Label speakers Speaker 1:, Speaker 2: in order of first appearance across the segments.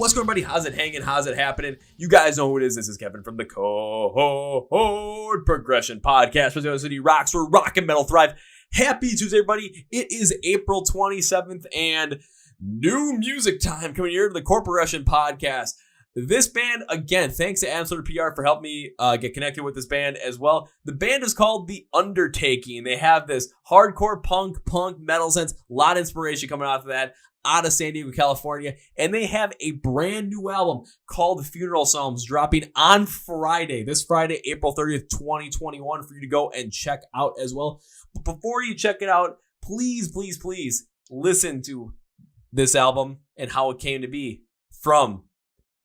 Speaker 1: What's going on, everybody? How's it hanging? How's it happening? You guys know who it is. This is Kevin from the Chord Progression Podcast. Where City rocks, where rock and metal thrive. Happy Tuesday, everybody. It is April 27th and new music time coming here to the Chord Progression Podcast. This band, again, thanks to Absolute PR for helping me get connected with this band as well. The band is called the Undertaking. They have this hardcore punk metal sense. A lot of inspiration coming off of that. Out of San Diego, California, and they have a brand new album called Funeral Psalms dropping on Friday, this Friday, April 30th, 2021, for you to go and check out as well. But before you check it out, please listen to this album and how it came to be from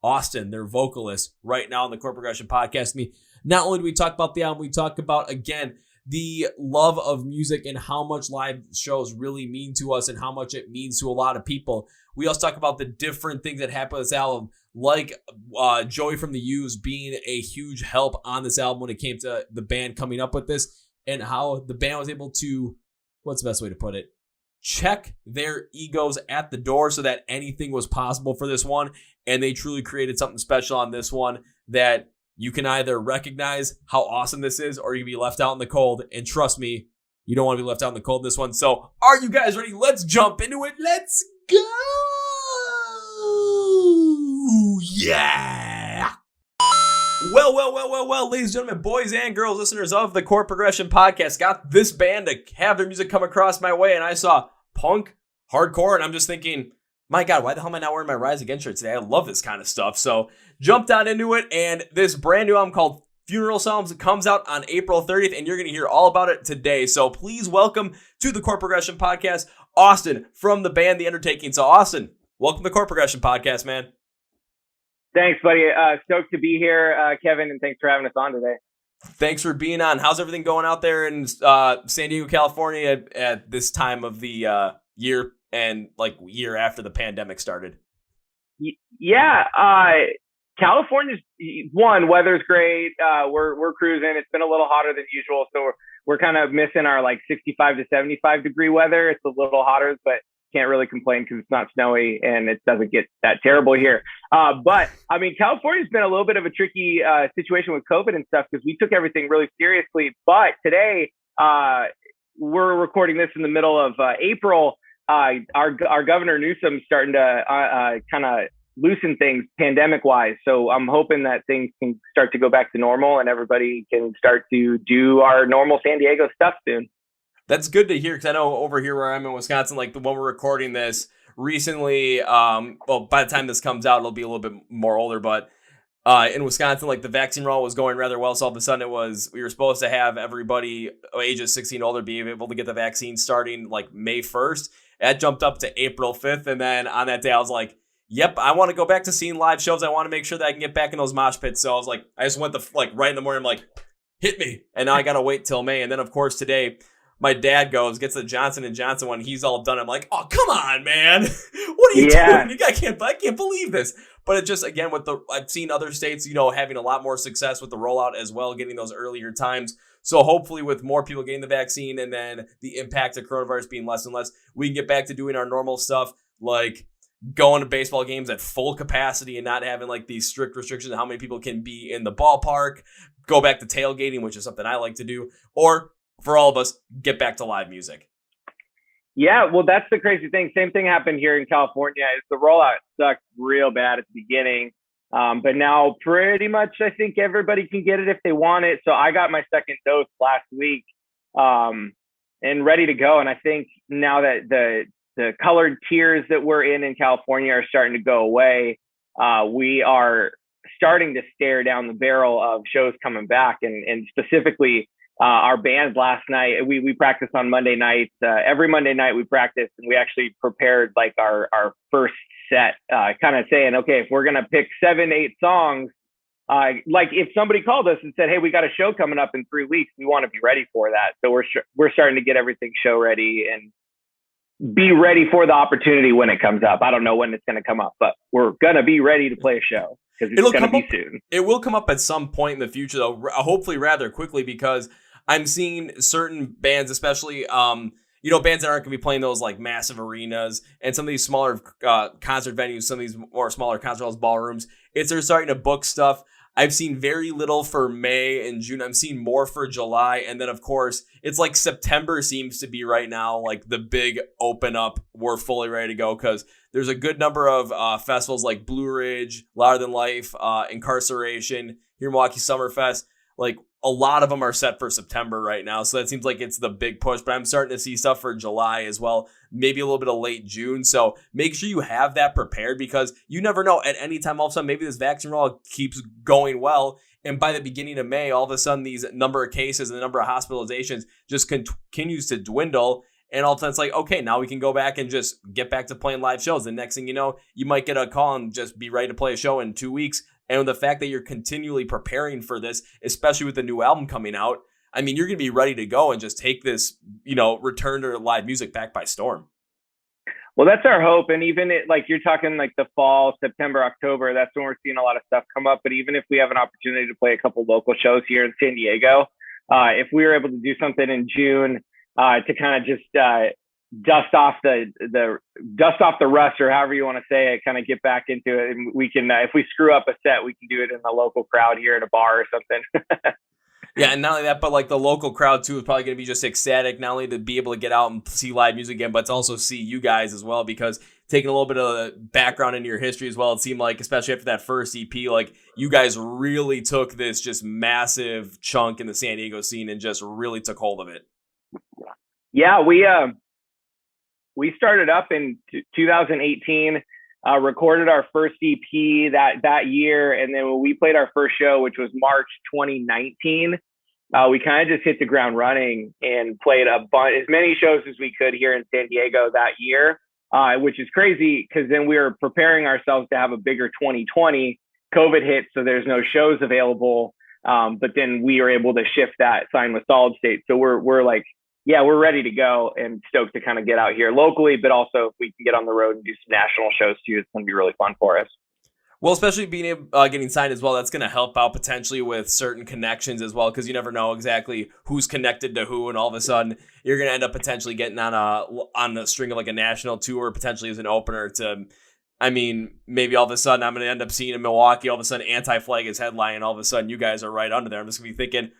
Speaker 1: Austin, their vocalist, right now on the Chord Progression Podcast. Not only do we talk about the album, we talk about, again, the love of music and how much live shows really mean to us and how much it means to a lot of people. We also talk about the different things that happen with this album, like Joey from the U's being a huge help on this album when it came to the band coming up with this, and how the band was able to, what's the best way to put it, check their egos at the door so that anything was possible for this one. And they truly created something special on this one that you can either recognize how awesome this is, or you can be left out in the cold. And trust me, you don't want to be left out in the cold in this one. So are you guys ready? Let's jump into it. Let's go. Yeah. Well, ladies and gentlemen, boys and girls, listeners of the Chord Progression Podcast, got this band to have their music come across my way. And I saw punk, hardcore, and I'm just thinking, my God, why the hell am I not wearing my Rise Against shirt today? I love this kind of stuff. So jumped out into it, and this brand new album called Funeral Psalms comes out on April 30th, and you're going to hear all about it today. So please welcome to the Chord Progression Podcast, Austin from the band The Undertaking. So Austin, welcome to the Chord Progression Podcast, man.
Speaker 2: Thanks, buddy. Stoked to be here, Kevin, and thanks for having us on today.
Speaker 1: Thanks for being on. How's everything going out there in San Diego, California at this time of the year and like year after the pandemic started?
Speaker 2: Yeah, California's weather's great. We're cruising. It's been a little hotter than usual, so we're kind of missing our like 65 to 75 degree weather. It's a little hotter, but can't really complain because it's not snowy and it doesn't get that terrible here. But I mean, California's been a little bit of a tricky situation with COVID and stuff because we took everything really seriously. But today, we're recording this in the middle of April. Our governor Newsom's starting to kind of loosen things pandemic wise. So I'm hoping that things can start to go back to normal and everybody can start to do our normal San Diego stuff soon.
Speaker 1: That's good to hear, because I know over here where I'm in Wisconsin, like the one we're recording this recently, by the time this comes out, it'll be a little bit more older, but in Wisconsin, like the vaccine roll was going rather well. So all of a sudden we were supposed to have everybody ages 16 and older be able to get the vaccine starting like May 1st. That jumped up to April 5th. And then on that day, I was like, yep, I want to go back to seeing live shows. I want to make sure that I can get back in those mosh pits. So I was like, I just went right in the morning, I'm like, hit me. And now I got to wait till May. And then of course today, my dad gets the Johnson & Johnson one. He's all done. I'm like, oh, come on, man. What are you doing? I can't believe this. But it just, again, I've seen other states, having a lot more success with the rollout as well, getting those earlier times. So hopefully with more people getting the vaccine and then the impact of coronavirus being less and less, we can get back to doing our normal stuff, like going to baseball games at full capacity and not having like these strict restrictions on how many people can be in the ballpark, go back to tailgating, which is something I like to do, or for all of us, get back to live music.
Speaker 2: Yeah, well, that's the crazy thing. Same thing happened here in California. Is the rollout sucked real bad at the beginning. But now pretty much I think everybody can get it if they want it. So I got my second dose last week and ready to go. And I think now that the colored tiers that we're in California are starting to go away, we are starting to stare down the barrel of shows coming back. And specifically, our band last night, we practiced on Monday nights. Every Monday night we practiced, and we actually prepared like our first set, kind of saying, okay, if we're going to pick 7-8 songs, like if somebody called us and said, hey, we got a show coming up in 3 weeks, we want to be ready for that. So we're starting to get everything show ready and be ready for the opportunity when it comes up. I don't know when it's going to come up, but we're going to be ready to play a show because it's going to be soon. It
Speaker 1: will come up at some point in the future, though, hopefully rather quickly, because I'm seeing certain bands, especially bands that aren't going to be playing those like massive arenas and some of these smaller concert venues, some of these more smaller concert halls, ballrooms, they're starting to book stuff. I've seen very little for May and June. I'm seeing more for July. And then, of course, it's like September seems to be right now, like the big open up. We're fully ready to go because there's a good number of festivals like Blue Ridge, Louder Than Life, Incarceration, here Milwaukee Summerfest. Like a lot of them are set for September right now. So that seems like it's the big push. But I'm starting to see stuff for July as well. Maybe a little bit of late June. So make sure you have that prepared because you never know at any time. All of a sudden, maybe this vaccine rollout keeps going well. And by the beginning of May, all of a sudden, these number of cases and the number of hospitalizations just continues to dwindle. And all of a sudden, it's like, okay, now we can go back and just get back to playing live shows. The next thing you know, you might get a call and just be ready to play a show in 2 weeks. And the fact that you're continually preparing for this, especially with the new album coming out, I mean, you're going to be ready to go and just take this, return to live music back by storm.
Speaker 2: Well, that's our hope. And even like you're talking like the fall, September, October, that's when we're seeing a lot of stuff come up. But even if we have an opportunity to play a couple local shows here in San Diego, if we were able to do something in June to kind of just dust off the rust, or however you want to say it, kind of get back into it. And we can, if we screw up a set, we can do it in the local crowd here at a bar or something.
Speaker 1: Yeah, and not only that, but like the local crowd too is probably going to be just ecstatic, not only to be able to get out and see live music again, but to also see you guys as well, because taking a little bit of the background into your history as well, it seemed like, especially after that first EP, like you guys really took this just massive chunk in the San Diego scene and just really took hold of it.
Speaker 2: Yeah, we started up in 2018, recorded our first EP that year. And then when we played our first show, which was March 2019, we kind of just hit the ground running and played as many shows as we could here in San Diego that year, which is crazy because then we were preparing ourselves to have a bigger 2020. COVID hit, so there's no shows available. But then we were able to shift that, sign with Solid State. So we're like, yeah, we're ready to go and stoked to kind of get out here locally, but also if we can get on the road and do some national shows too, it's going to be really fun for us.
Speaker 1: Well, especially being getting signed as well, that's going to help out potentially with certain connections as well, because you never know exactly who's connected to who, and all of a sudden you're going to end up potentially getting on a string of like a national tour, potentially as an opener to. I mean, maybe all of a sudden I'm going to end up seeing in Milwaukee, all of a sudden Anti-Flag is headlining, all of a sudden you guys are right under there. I'm just going to be thinking,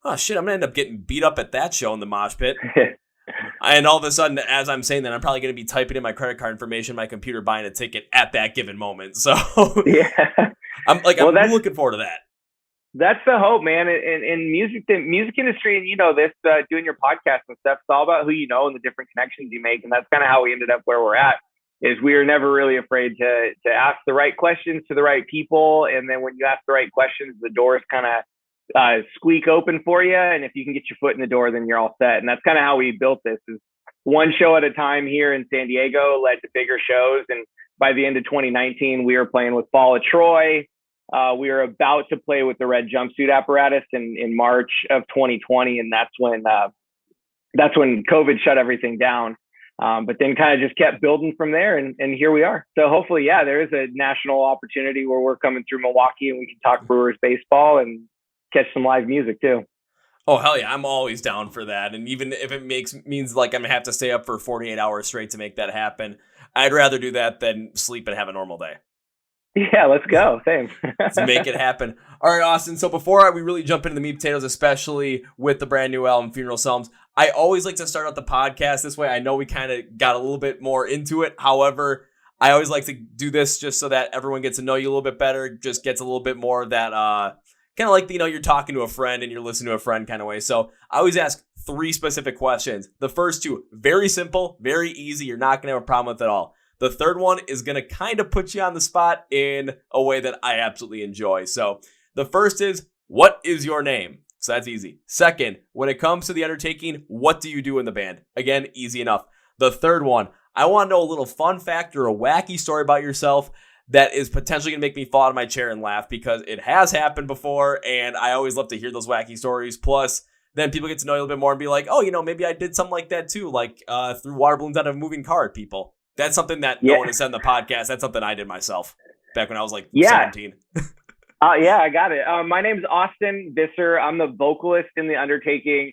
Speaker 1: oh shit, I'm going to end up getting beat up at that show in the mosh pit. And all of a sudden, as I'm saying that, I'm probably going to be typing in my credit card information, my computer, buying a ticket at that given moment. So
Speaker 2: yeah,
Speaker 1: I'm looking forward to that.
Speaker 2: That's the hope, man. In music, the music industry, and this, doing your podcast and stuff, it's all about who you know and the different connections you make. And that's kind of how we ended up where we're at, is we were never really afraid to ask the right questions to the right people. And then when you ask the right questions, the doors kind of squeak open for you, and if you can get your foot in the door, then you're all set. And that's kind of how we built this, is one show at a time here in San Diego led to bigger shows. And by the end of 2019, we were playing with Fall of Troy. We were about to play with the Red Jumpsuit Apparatus in March of 2020, and that's when COVID shut everything down. But then kind of just kept building from there, and here we are. So hopefully, yeah, there is a national opportunity where we're coming through Milwaukee and we can talk Brewers baseball and catch some live music too.
Speaker 1: Oh, hell yeah. I'm always down for that. And even if it means like I'm going to have to stay up for 48 hours straight to make that happen, I'd rather do that than sleep and have a normal day.
Speaker 2: Yeah, let's go. Same.
Speaker 1: Let's make it happen. All right, Austin. So before we really jump into the meat and potatoes, especially with the brand new album, Funeral Psalms, I always like to start out the podcast this way. I know we kind of got a little bit more into it. However, I always like to do this just so that everyone gets to know you a little bit better, just gets a little bit more of that, kind of like, you're talking to a friend and you're listening to a friend kind of way. So I always ask 3 specific questions. The first 2, very simple, very easy. You're not going to have a problem with it at all. The third one is going to kind of put you on the spot in a way that I absolutely enjoy. So the first is, what is your name? So that's easy. Second, when it comes to the Undertaking, what do you do in the band? Again, easy enough. The third one, I want to know a little fun fact or a wacky story about yourself that is potentially going to make me fall out of my chair and laugh, because it has happened before, and I always love to hear those wacky stories. Plus, then people get to know you a little bit more and be like, oh, maybe I did something like that too, like threw water balloons out of a moving car at people. That's something that no one has said in the podcast. That's something I did myself back when I was like 17.
Speaker 2: Yeah, I got it. My name's Austin Bisser. I'm the vocalist in The Undertaking.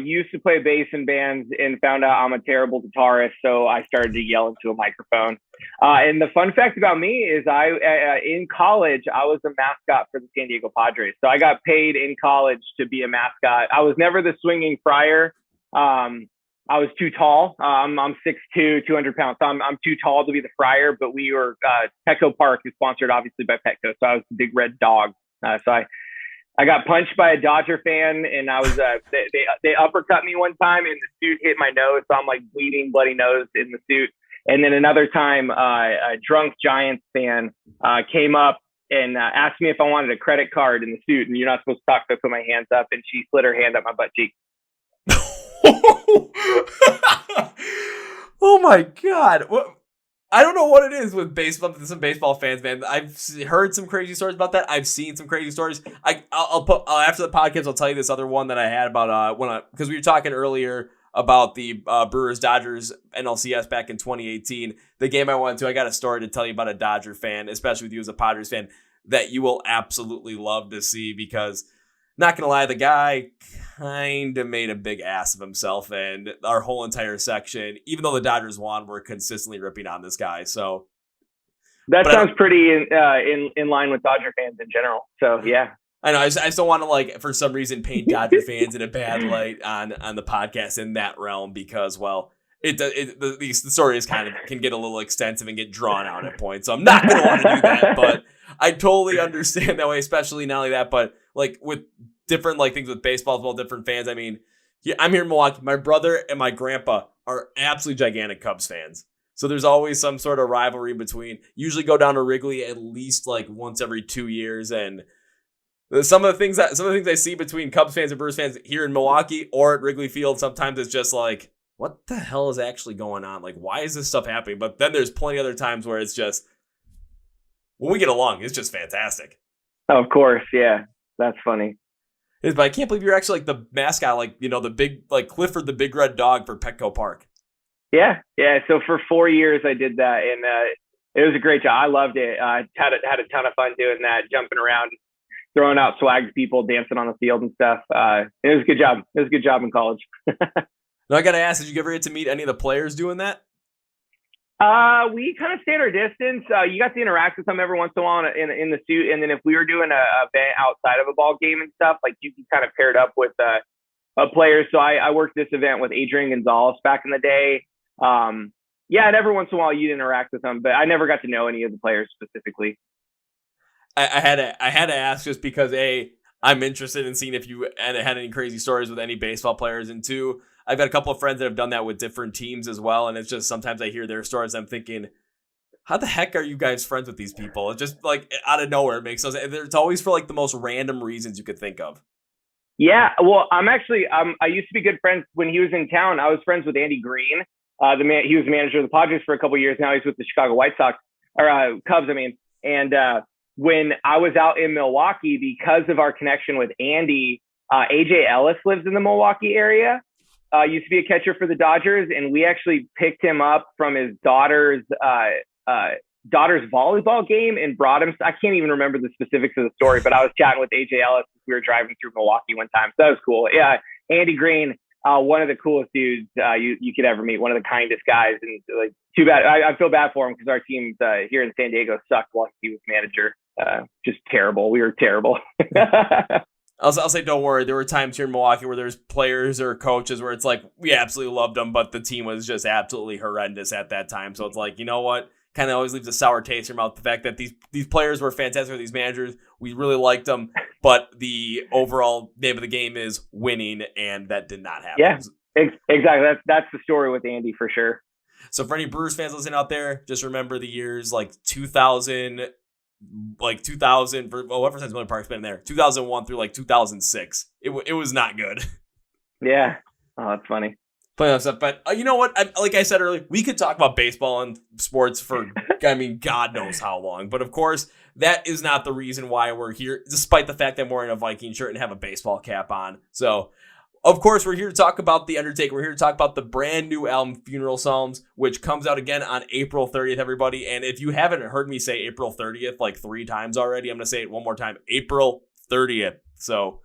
Speaker 2: used to play bass in bands and found out I'm a terrible guitarist, so I started to yell into a microphone. And the fun fact about me is in college, I was a mascot for the San Diego Padres. So I got paid in college to be a mascot. I was never the swinging friar. I was too tall. I'm 6'2", 200 pounds. So I'm too tall to be the friar, but we were, Petco Park is sponsored obviously by Petco. So I was the big red dog. So I got punched by a Dodger fan, and I was, they uppercut me one time and the suit hit my nose. So I'm like bleeding, bloody nose in the suit. And then another time, a drunk Giants fan came up and asked me if I wanted a credit card in the suit. And you're not supposed to talk, so I put my hands up, and she slid her hand up my butt cheek.
Speaker 1: Oh my God. I don't know what it is with baseball. Some baseball fans, man. I've heard some crazy stories about that. I've seen some crazy stories. I'll put after the podcast, I'll tell you this other one that I had about because we were talking earlier about the Brewers Dodgers NLCS back in 2018. The game I went to, I got a story to tell you about a Dodger fan, especially with you as a Padres fan, that you will absolutely love to see because, not gonna lie, the guy kind of made a big ass of himself, and our whole entire section, even though the Dodgers won, were consistently ripping on this guy. So
Speaker 2: that sounds pretty in line with Dodger fans in general. So yeah.
Speaker 1: I know. I just don't want to, like, for some reason, paint Dodger fans in a bad light on the podcast in that realm because, well, the story is can get a little extensive and get drawn out at points. So I'm not going to want to do that, but I totally understand that way, especially not only that, but like with different things with baseball as well, different fans. I mean, I'm here in Milwaukee. My brother and my grandpa are absolutely gigantic Cubs fans. So there's always some sort of rivalry between. Usually go down to Wrigley at least like once every 2 years, and some of the things I see between Cubs fans and Brewers fans here in Milwaukee or at Wrigley Field, sometimes it's just like, what the hell is actually going on? Like, why is this stuff happening? But then there's plenty of other times where it's just, when we get along, it's just fantastic.
Speaker 2: Of course, yeah. That's funny.
Speaker 1: But I can't believe you're actually like the mascot, like, you know, the big, like Clifford, the big red dog for Petco Park.
Speaker 2: Yeah. So for 4 years I did that, and it was a great job. I loved it. I had a ton of fun doing that, jumping around, throwing out swag to people, dancing on the field and stuff. It was a good job. It was a good job in college.
Speaker 1: Now I got to ask, did you ever get to meet any of the players doing that?
Speaker 2: We kind of stayed our distance. You got to interact with them every once in a while in the suit. And then if we were doing a event outside of a ball game and stuff, like you can kind of paired up with a player. So I worked this event with Adrian Gonzalez back in the day. Yeah, and every once in a while you'd interact with them, but I never got to know any of the players specifically.
Speaker 1: I had to ask just because I'm interested in seeing if you had any crazy stories with any baseball players, and two, I've got a couple of friends that have done that with different teams as well, and it's just sometimes I hear their stories, I'm thinking, how the heck are you guys friends with these people? It's just like out of nowhere it makes sense. It's always for like the most random reasons you could think of.
Speaker 2: Yeah, well, I used to be good friends when he was in town. I was friends with Andy Green. He was the manager of the Padres for a couple of years. Now he's with the Chicago White Sox or Cubs. And when I was out in Milwaukee, because of our connection with Andy, AJ Ellis lives in the Milwaukee area. Used to be a catcher for the Dodgers, and we actually picked him up from his daughter's volleyball game and brought him. I can't even remember the specifics of the story, but I was chatting with AJ Ellis as we were driving through Milwaukee one time. So that was cool. Yeah, Andy Green, one of the coolest dudes you could ever meet. One of the kindest guys, and like, too bad. I feel bad for him because our teams here in San Diego sucked while he was manager. Just terrible. We were terrible.
Speaker 1: I'll say, don't worry. There were times here in Milwaukee where there's players or coaches where it's like, we absolutely loved them, but the team was just absolutely horrendous at that time. So it's like, you know what? Kind of always leaves a sour taste in your mouth. The fact that these players were fantastic, these managers, we really liked them, but the overall name of the game is winning, and that did not happen.
Speaker 2: Yeah, exactly. That's the story with Andy for sure.
Speaker 1: So for any Brewers fans listening out there, just remember the years like 2000 for whatever since Miller Park's been there, 2001 through like 2006. It was not good.
Speaker 2: Yeah. Oh, that's funny.
Speaker 1: Playing stuff, but you know what? Like I said earlier, we could talk about baseball and sports for God knows how long. But of course, that is not the reason why we're here, despite the fact that I'm wearing a Viking shirt and have a baseball cap on. So, of course, we're here to talk about The Undertaking. We're here to talk about the brand new album, Funeral Psalms, which comes out again on April 30th, everybody. And if you haven't heard me say April 30th like 3 times already, I'm going to say it one more time, April 30th. So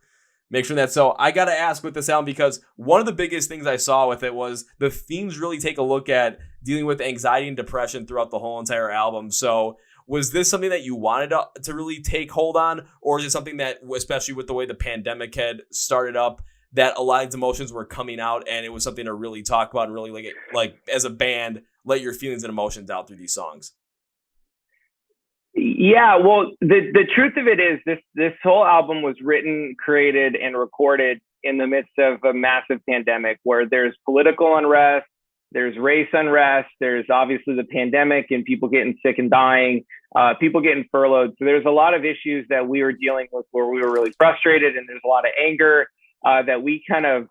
Speaker 1: Make sure that's so. I got to ask with this album, because one of the biggest things I saw with it was the themes really take a look at dealing with anxiety and depression throughout the whole entire album. So was this something that you wanted to really take hold on, or is it something that, especially with the way the pandemic had started up, that a lot of these emotions were coming out and it was something to really talk about and really like as a band, let your feelings and emotions out through these songs?
Speaker 2: Yeah, well, the truth of it is this whole album was written, created, and recorded in the midst of a massive pandemic where there's political unrest, there's race unrest, there's obviously the pandemic and people getting sick and dying, people getting furloughed. So there's a lot of issues that we were dealing with where we were really frustrated, and there's a lot of anger that we kind of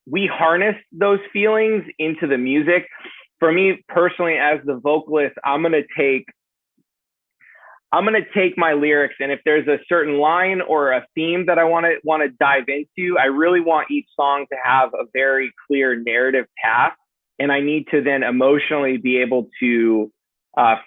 Speaker 2: we harnessed those feelings into the music. For me personally, as the vocalist, I'm gonna take my lyrics, and if there's a certain line or a theme that I want to dive into, I really want each song to have a very clear narrative path, and I need to then emotionally be able to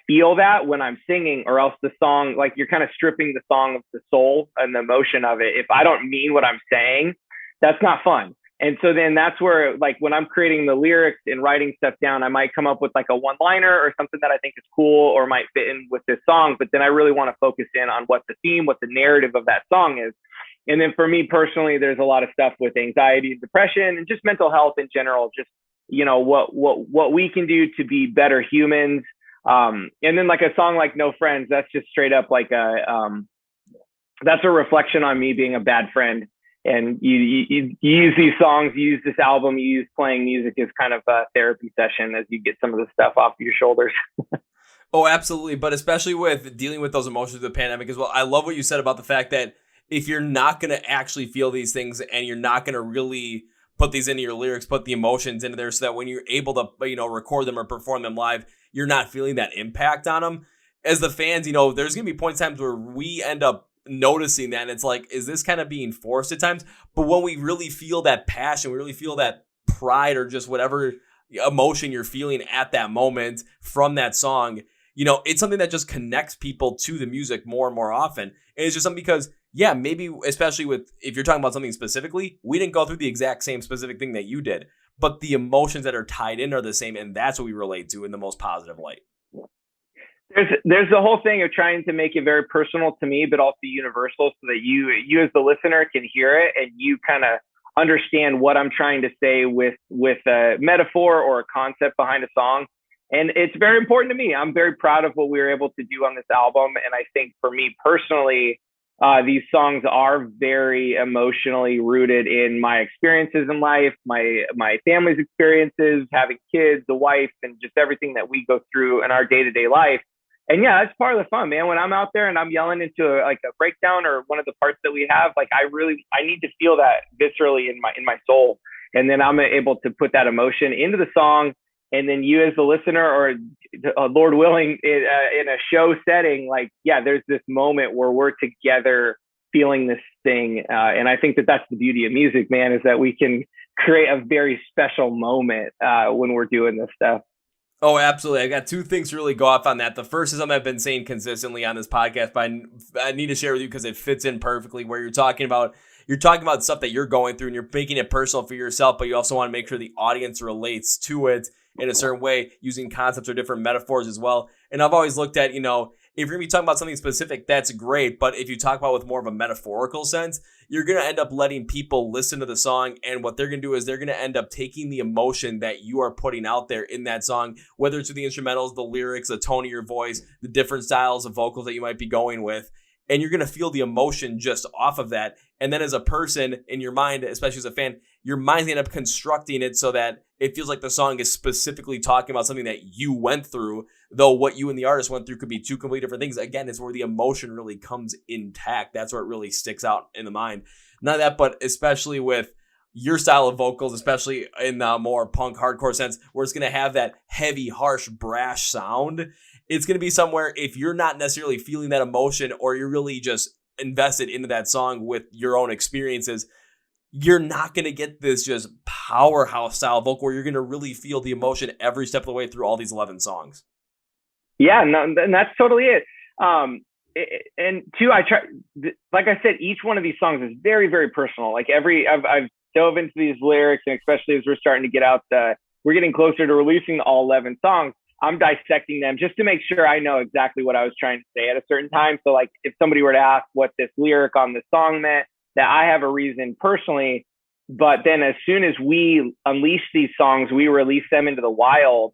Speaker 2: feel that when I'm singing, or else the song, like, you're kind of stripping the song of the soul and the emotion of it. If I don't mean what I'm saying, that's not fun. And so then that's where, like, when I'm creating the lyrics and writing stuff down, I might come up with like a one-liner or something that I think is cool or might fit in with this song. But then I really want to focus in on what the theme, what the narrative of that song is. And then for me personally, there's a lot of stuff with anxiety and depression and just mental health in general, just, you know, what we can do to be better humans. And then like a song like No Friends, that's just straight up like that's a reflection on me being a bad friend. And you use these songs, you use this album, you use playing music as kind of a therapy session as you get some of the stuff off your shoulders.
Speaker 1: Oh, absolutely. But especially with dealing with those emotions of the pandemic as well. I love what you said about the fact that if you're not going to actually feel these things and you're not going to really put these into your lyrics, put the emotions into there, so that when you're able to, you know, record them or perform them live, you're not feeling that impact on them. As the fans, you know, there's going to be points times where we end up noticing that, and it's like, is this kind of being forced at times? But when we really feel that passion, we really feel that pride or just whatever emotion you're feeling at that moment from that song, you know, it's something that just connects people to the music more and more often. And it's just something because, yeah, maybe especially with, if you're talking about something specifically, we didn't go through the exact same specific thing that you did, but the emotions that are tied in are the same, and that's what we relate to in the most positive light.
Speaker 2: There's the whole thing of trying to make it very personal to me, but also universal, so that you as the listener can hear it and you kind of understand what I'm trying to say with a metaphor or a concept behind a song. And it's very important to me. I'm very proud of what we were able to do on this album. And I think for me personally, these songs are very emotionally rooted in my experiences in life, my family's experiences, having kids, the wife, and just everything that we go through in our day-to-day life. And yeah, that's part of the fun, man. When I'm out there and I'm yelling into a breakdown or one of the parts that we have, like, I need to feel that viscerally in my soul. And then I'm able to put that emotion into the song. And then you as the listener, or Lord willing, in a show setting, like, yeah, there's this moment where we're together feeling this thing. And I think that that's the beauty of music, man, is that we can create a very special moment when we're doing this stuff.
Speaker 1: Oh, absolutely. I got two things to really go off on that. The first is something I've been saying consistently on this podcast, but I need to share with you because it fits in perfectly, where you're talking about stuff that you're going through and you're making it personal for yourself, but you also want to make sure the audience relates to it in a certain way, using concepts or different metaphors as well. And I've always looked at, you know, if you're going to be talking about something specific, that's great. But if you talk about with more of a metaphorical sense, you're going to end up letting people listen to the song. And what they're going to do is they're going to end up taking the emotion that you are putting out there in that song, whether it's through the instrumentals, the lyrics, the tone of your voice, the different styles of vocals that you might be going with. And you're going to feel the emotion just off of that. And then as a person in your mind, especially as a fan, your mind's going to end up constructing it so that it feels like the song is specifically talking about something that you went through, though what you and the artist went through could be two completely different things. Again, it's where the emotion really comes intact. That's where it really sticks out in the mind. Not that, but especially with your style of vocals, especially in the more punk hardcore sense, where it's going to have that heavy, harsh, brash sound. It's going to be somewhere, if you're not necessarily feeling that emotion or you're really just invested into that song with your own experiences, you're not going to get this just powerhouse style vocal where you're going to really feel the emotion every step of the way through all these 11 songs.
Speaker 2: Yeah, no, and that's totally it. and two, I try, like I said, each one of these songs is very, very personal. Like I've dove into these lyrics, and especially as we're starting to get out we're getting closer to releasing all 11 songs. I'm dissecting them just to make sure I know exactly what I was trying to say at a certain time. So like if somebody were to ask what this lyric on this song meant, that I have a reason personally. But then as soon as we unleash these songs, we release them into the wild,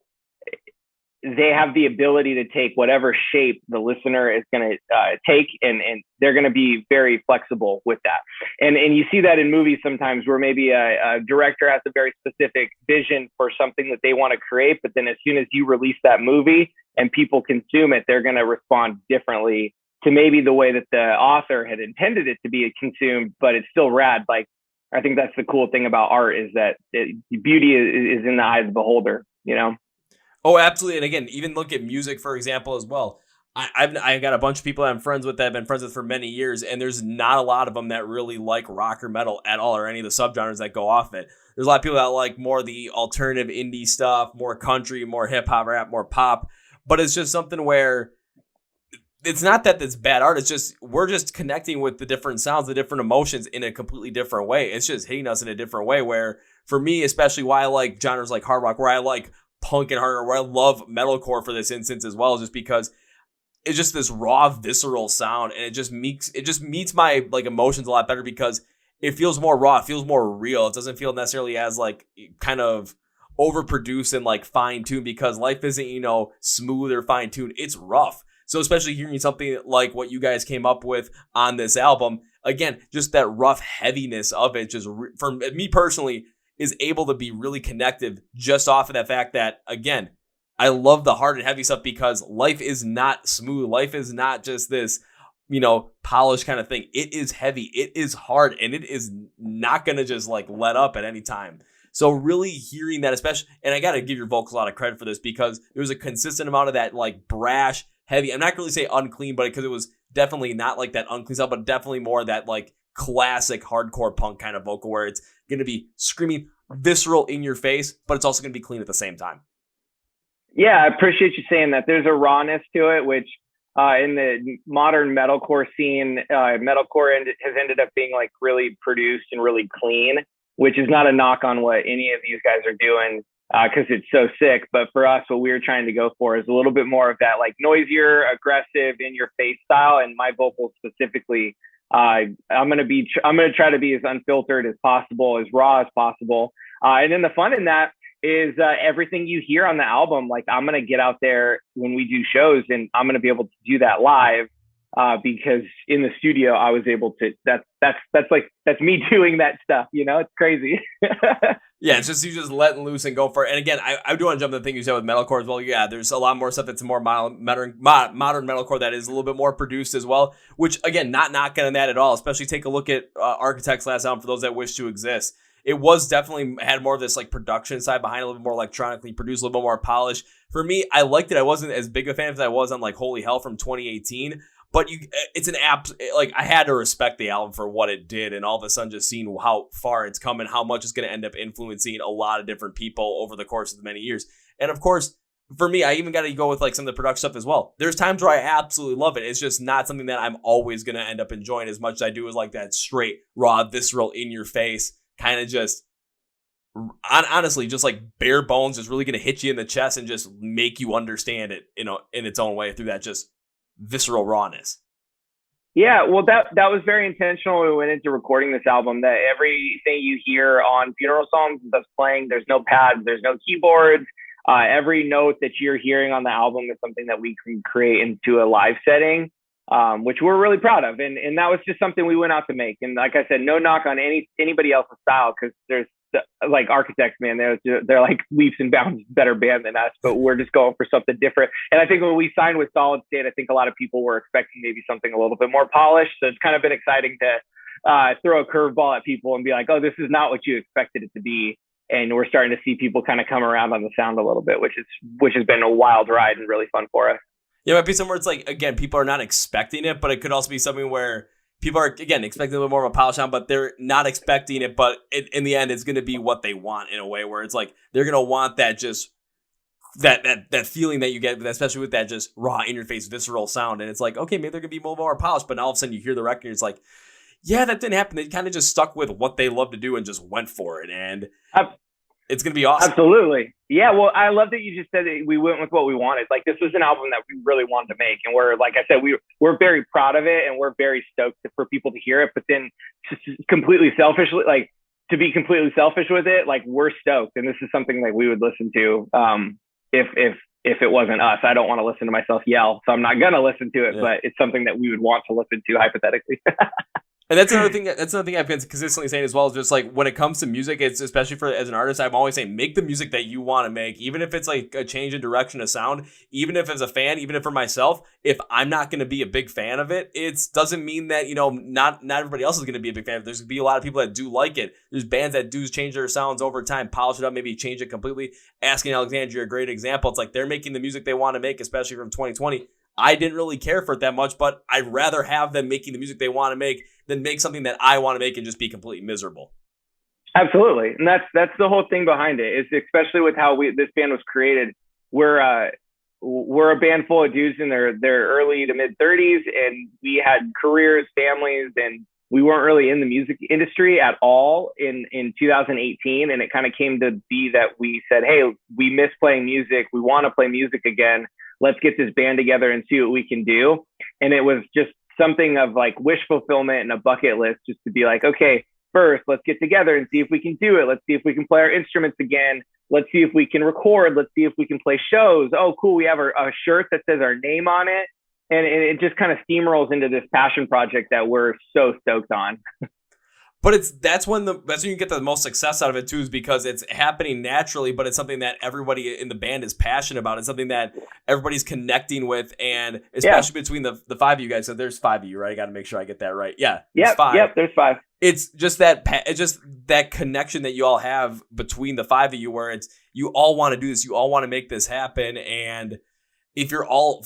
Speaker 2: they have the ability to take whatever shape the listener is going to take, and they're going to be very flexible with that. And you see that in movies sometimes where maybe a director has a very specific vision for something that they want to create, but then as soon as you release that movie and people consume it, they're going to respond differently to maybe the way that the author had intended it to be consumed, but it's still rad. Like, I think that's the cool thing about art, is that beauty is in the eye of the beholder, you know?
Speaker 1: Oh, absolutely. And again, even look at music, for example, as well. I've got a bunch of people that I'm friends with that I've been friends with for many years, and there's not a lot of them that really like rock or metal at all, or any of the subgenres that go off it. There's a lot of people that like more the alternative indie stuff, more country, more hip hop, rap, more pop. But it's just something where it's not that it's bad art. It's just we're just connecting with the different sounds, the different emotions in a completely different way. It's just hitting us in a different way. Where for me, especially why I like genres like hard rock, where I like punk and harder, where I love metalcore for this instance as well, just because it's just this raw, visceral sound, and it just meets my like emotions a lot better because it feels more raw, it feels more real. It doesn't feel necessarily as like kind of overproduced and like fine-tuned, because life isn't, smooth or fine-tuned. It's rough. So especially hearing something like what you guys came up with on this album, again, just that rough heaviness of it, just for me personally, is able to be really connective just off of that fact that, again, I love the hard and heavy stuff because life is not smooth. Life is not just this, polished kind of thing. It is heavy. It is hard, and it is not going to just like let up at any time. So really hearing that, especially, and I got to give your vocals a lot of credit for this because there was a consistent amount of that like brash, heavy. I'm not going to say unclean, but because it was definitely not like that unclean stuff, but definitely more that like classic hardcore punk kind of vocal where it's going to be screaming visceral in your face, but it's also going to be clean at the same time.
Speaker 2: Yeah, I appreciate you saying that. There's a rawness to it, which in the modern metalcore scene, metalcore has ended up being like really produced and really clean, which is not a knock on what any of these guys are doing because it's so sick. But for us, what we were trying to go for is a little bit more of that like noisier, aggressive, in your face style. And my vocals specifically, I'm going to try to be as unfiltered as possible, as raw as possible. And then the fun in that is everything you hear on the album. Like I'm going to get out there when we do shows and I'm going to be able to do that live because in the studio I was able to, that's me doing that stuff. It's crazy.
Speaker 1: Yeah, it's just you just letting loose and go for it. And again, I do want to jump to the thing you said with metalcore as well. Yeah, there's a lot more stuff that's more modern metalcore that is a little bit more produced as well, which again, not knocking on that at all, especially take a look at Architect's last album, For Those That Wish to Exist. It was definitely had more of this like production side behind it, a little bit more electronically produced, a little bit more polished. For me, I liked it. I wasn't as big a fan as I was on like Holy Hell from 2018. But it's an app, like I had to respect the album for what it did, and all of a sudden just seeing how far it's come and how much it's going to end up influencing a lot of different people over the course of the many years. And of course, for me, I even got to go with like some of the production stuff as well. There's times where I absolutely love it. It's just not something that I'm always going to end up enjoying as much as I do as like that straight, raw, visceral, in your face, kind of just honestly, just like bare bones, just really going to hit you in the chest and just make you understand it, in its own way through that just visceral rawness.
Speaker 2: Yeah, well, that was very intentional when we went into recording this album, that everything you hear on Funeral Songs that's playing, there's no pads, there's no keyboards. Every note that you're hearing on the album is something that we can create into a live setting, which we're really proud of. And that was just something we went out to make. And like I said, no knock on anybody else's style, because there's like Architects, man, they're like leaps and bounds better band than us, but we're just going for something different. And I think when we signed with Solid State, I think a lot of people were expecting maybe something a little bit more polished. So it's kind of been exciting to throw a curveball at people and be like, oh, this is not what you expected it to be. And we're starting to see people kind of come around on the sound a little bit, which has been a wild ride and really fun for us.
Speaker 1: Yeah, it might be somewhere it's like, again, people are not expecting it, but it could also be something where people are, again, expecting a little more of a polish sound, but they're not expecting it. But in the end, it's going to be what they want in a way where it's like they're going to want that just that feeling that you get, especially with that just raw, in your face, visceral sound. And it's like, okay, maybe they're gonna be more polished, but now all of a sudden you hear the record, and it's like, yeah, that didn't happen. They kind of just stuck with what they love to do and just went for it, and it's gonna be awesome.
Speaker 2: Absolutely, yeah. Well, I love that you just said that we went with what we wanted. Like, this was an album that we really wanted to make, and we're, like I said, we're very proud of it, and we're very stoked for people to hear it. But then, completely selfishly, like, to be completely selfish with it, like, we're stoked, and this is something that we would listen to. If it wasn't us, I don't want to listen to myself yell, so I'm not gonna listen to it. Yeah. But it's something that we would want to listen to hypothetically.
Speaker 1: And that's another thing. That's another thing I've been consistently saying as well. Is just like, when it comes to music, it's especially as an artist, I'm always saying, make the music that you want to make, even if it's like a change in direction of sound. Even if as a fan, even if for myself, if I'm not going to be a big fan of it, it doesn't mean that, you know, not everybody else is going to be a big fan of it. There's going to be a lot of people that do like it. There's bands that do change their sounds over time, polish it up, maybe change it completely. Asking Alexandria, a great example. It's like they're making the music they want to make, especially from 2020. I didn't really care for it that much, but I'd rather have them making the music they want to make than make something that I want to make and just be completely miserable.
Speaker 2: Absolutely. And that's the whole thing behind it, is especially with how this band was created. We're a band full of dudes in their early to mid 30s, and we had careers, families, and we weren't really in the music industry at all in 2018. And it kind of came to be that we said, hey, we miss playing music. We want to play music again. Let's get this band together and see what we can do. And it was just something of like wish fulfillment and a bucket list, just to be like, okay, first, let's get together and see if we can do it. Let's see if we can play our instruments again. Let's see if we can record. Let's see if we can play shows. Oh, cool. We have a shirt that says our name on it. And it just kind of steamrolls into this passion project that we're so stoked on.
Speaker 1: But that's when you get the most success out of it too, is because it's happening naturally, but it's something that everybody in the band is passionate about. It's something that everybody's connecting with, and especially between the five of you guys. So there's five of you, right? I got to make sure I get that right. Yeah,
Speaker 2: yep,
Speaker 1: five.
Speaker 2: Yep, there's five.
Speaker 1: It's just that connection that you all have between the five of you, where it's, you all want to do this, you all want to make this happen, and if you're all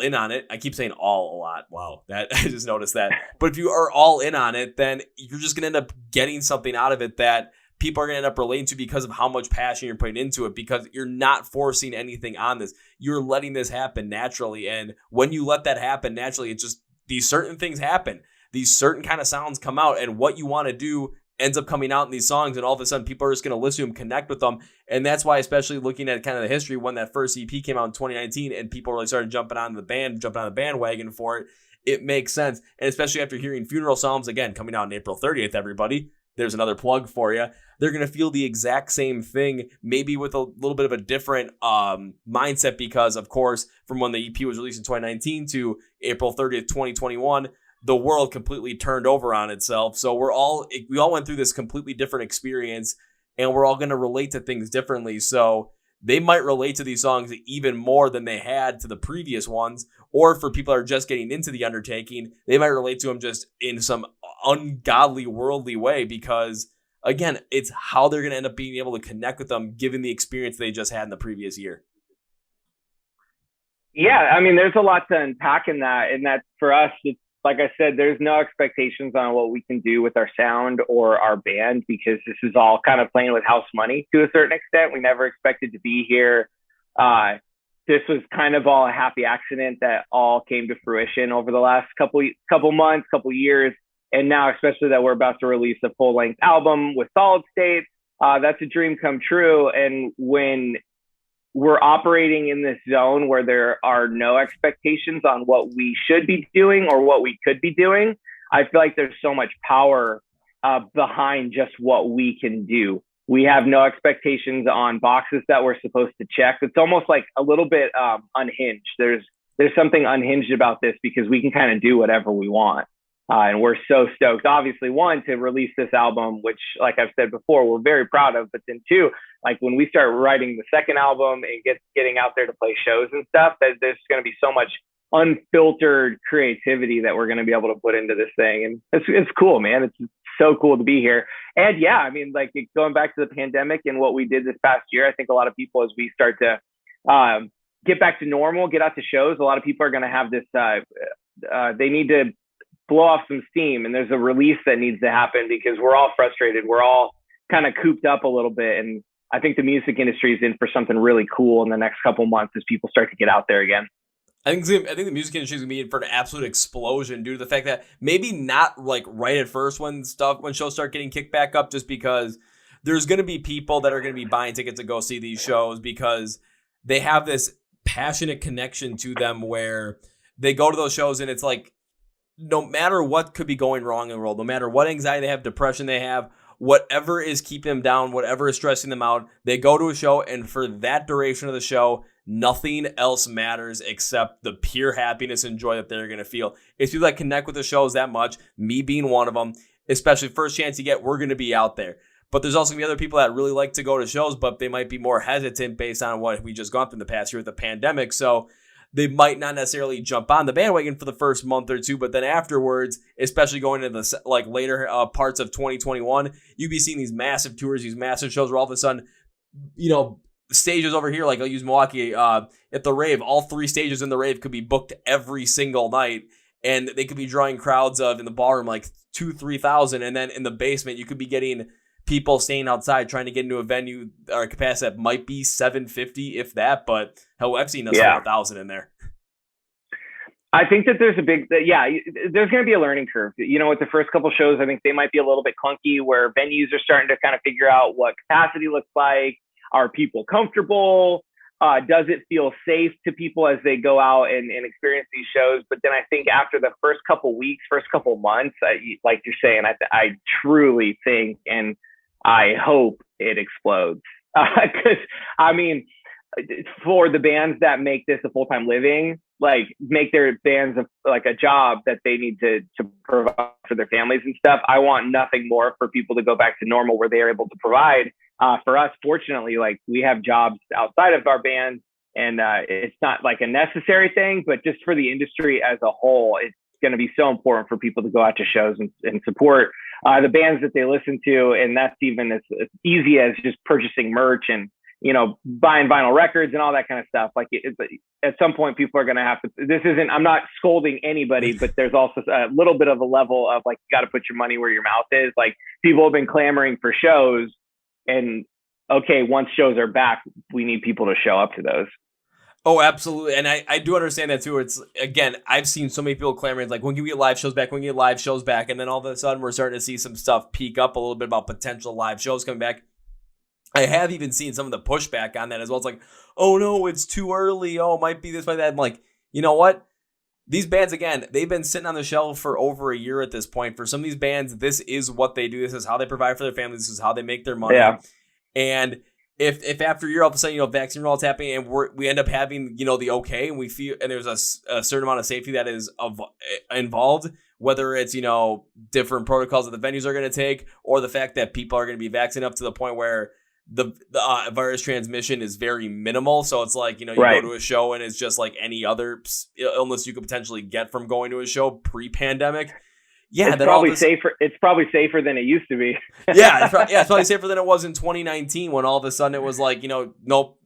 Speaker 1: in on it, I keep saying all a lot. Wow, that I just noticed that. But if you are all in on it, then you're just going to end up getting something out of it that people are going to end up relating to because of how much passion you're putting into it, because you're not forcing anything on this. You're letting this happen naturally. And when you let that happen naturally, it's just, these certain things happen. These certain kind of sounds come out, and what you want to do ends up coming out in these songs, and all of a sudden people are just going to listen to them, connect with them. And that's why, especially looking at kind of the history, when that first EP came out in 2019 and people really started jumping on the bandwagon for it, it makes sense. And especially after hearing Funeral Psalms, again, coming out on April 30th, everybody, there's another plug for you. They're going to feel the exact same thing, maybe with a little bit of a different mindset, because, of course, from when the EP was released in 2019 to April 30th, 2021, the world completely turned over on itself. So we all went through this completely different experience, and we're all going to relate to things differently. So they might relate to these songs even more than they had to the previous ones. Or for people that are just getting into the Undertaking, they might relate to them just in some ungodly, worldly way, because, again, it's how they're going to end up being able to connect with them given the experience they just had in the previous year.
Speaker 2: Yeah, I mean, there's a lot to unpack in that. And that, for us, it's, like I said, there's no expectations on what we can do with our sound or our band, because this is all kind of playing with house money to a certain extent. We never expected to be here. This was kind of all a happy accident that all came to fruition over the last couple months, couple years. And now, especially that we're about to release a full-length album with Solid State, that's a dream come true. And when we're operating in this zone where there are no expectations on what we should be doing or what we could be doing, I feel like there's so much power behind just what we can do. We have no expectations on boxes that we're supposed to check. It's almost like a little bit unhinged. There's something unhinged about this, because we can kind of do whatever we want. And we're so stoked, obviously, one, to release this album, which, like I've said before, we're very proud of. But then two, like when we start writing the second album and getting out there to play shows and stuff, that there's going to be so much unfiltered creativity that we're going to be able to put into this thing. And it's cool, man. It's so cool to be here. And yeah, I mean, like going back to the pandemic and what we did this past year, I think a lot of people, as we start to get back to normal, get out to shows, a lot of people are going to have this, they need to blow off some steam, and there's a release that needs to happen, because we're all frustrated. We're all kind of cooped up a little bit. And I think the music industry is in for something really cool in the next couple months as people start to get out there again.
Speaker 1: I think the music industry is gonna be in for an absolute explosion due to the fact that maybe not like right at first when shows start getting kicked back up, just because there's gonna be people that are gonna be buying tickets to go see these shows because they have this passionate connection to them where they go to those shows and it's like no matter what could be going wrong in the world, no matter what anxiety they have, depression they have, whatever is keeping them down, whatever is stressing them out, they go to a show, and for that duration of the show, nothing else matters except the pure happiness and joy that they're going to feel. It's people that connect with the shows that much, me being one of them, especially first chance you get, we're going to be out there. But there's also going to be other people that really like to go to shows, but they might be more hesitant based on what we just gone through in the past year with the pandemic. So they might not necessarily jump on the bandwagon for the first month or two, but then afterwards, especially going into the like later parts of 2021, you'd be seeing these massive tours, these massive shows where all of a sudden, stages over here, like I'll use Milwaukee at the rave, all 3 stages in the rave could be booked every single night, and they could be drawing crowds of in the ballroom like 2,000-3,000, and then in the basement you could be getting people staying outside trying to get into a venue or a capacity that might be 750 if that, but hell, I've seen us 1,000 in there.
Speaker 2: I think that there's there's going to be a learning curve. With the first couple shows, I think they might be a little bit clunky where venues are starting to kind of figure out what capacity looks like. Are people comfortable? Does it feel safe to people as they go out and experience these shows? But then I think after the first couple weeks, first couple months, like you're saying, I truly think and I hope it explodes. Because, for the bands that make this a full-time living, like make their bands like a job that they need to provide for their families and stuff, I want nothing more for people to go back to normal where they are able to provide. For us, fortunately, like we have jobs outside of our band, and it's not like a necessary thing, but just for the industry as a whole, it's going to be so important for people to go out to shows and support the bands that they listen to. And that's even as easy as just purchasing merch and, buying vinyl records and all that kind of stuff. Like at some point, people are going to have to, I'm not scolding anybody, but there's also a little bit of a level of like, you got to put your money where your mouth is. Like people have been clamoring for shows. And okay, once shows are back, we need people to show up to those.
Speaker 1: Oh, absolutely. And I do understand that too. It's, again, I've seen so many people clamoring, like, when can we get live shows back? When can we get live shows back? And then all of a sudden we're starting to see some stuff peak up a little bit about potential live shows coming back. I have even seen some of the pushback on that as well. It's like, oh no, it's too early. Oh, it might be this, might that. I'm like, you know what? These bands, again, they've been sitting on the shelf for over a year at this point. For some of these bands, this is what they do. This is how they provide for their families. This is how they make their money.
Speaker 2: Yeah.
Speaker 1: And if after a year, all of a sudden, vaccine rollout's happening and we end up having, the okay, and we feel, and there's a certain amount of safety that is involved, whether it's, different protocols that the venues are going to take, or the fact that people are going to be vaccinated up to the point where the virus transmission is very minimal. So it's like,
Speaker 2: right.
Speaker 1: Go to a show and it's just like any other illness you could potentially get from going to a show pre-pandemic. Yeah,
Speaker 2: it's probably safer. It's probably safer than it used to be.
Speaker 1: It's probably safer than it was in 2019 when all of a sudden it was like, no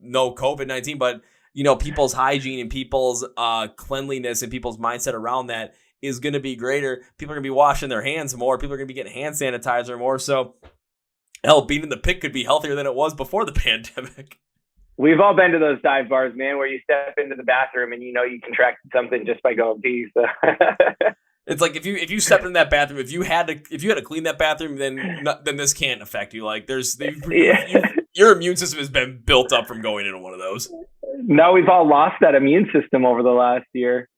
Speaker 1: COVID-19, but people's hygiene and people's cleanliness and people's mindset around that is going to be greater. People are going to be washing their hands more. People are going to be getting hand sanitizer more. So hell, being in the pit could be healthier than it was before the pandemic.
Speaker 2: We've all been to those dive bars, man, where you step into the bathroom and you contracted something just by going pee. So.
Speaker 1: It's like if you stepped in that bathroom, if you had to clean that bathroom, then this can't affect you. Like your immune system has been built up from going into one of those.
Speaker 2: No, we've all lost that immune system over the last year.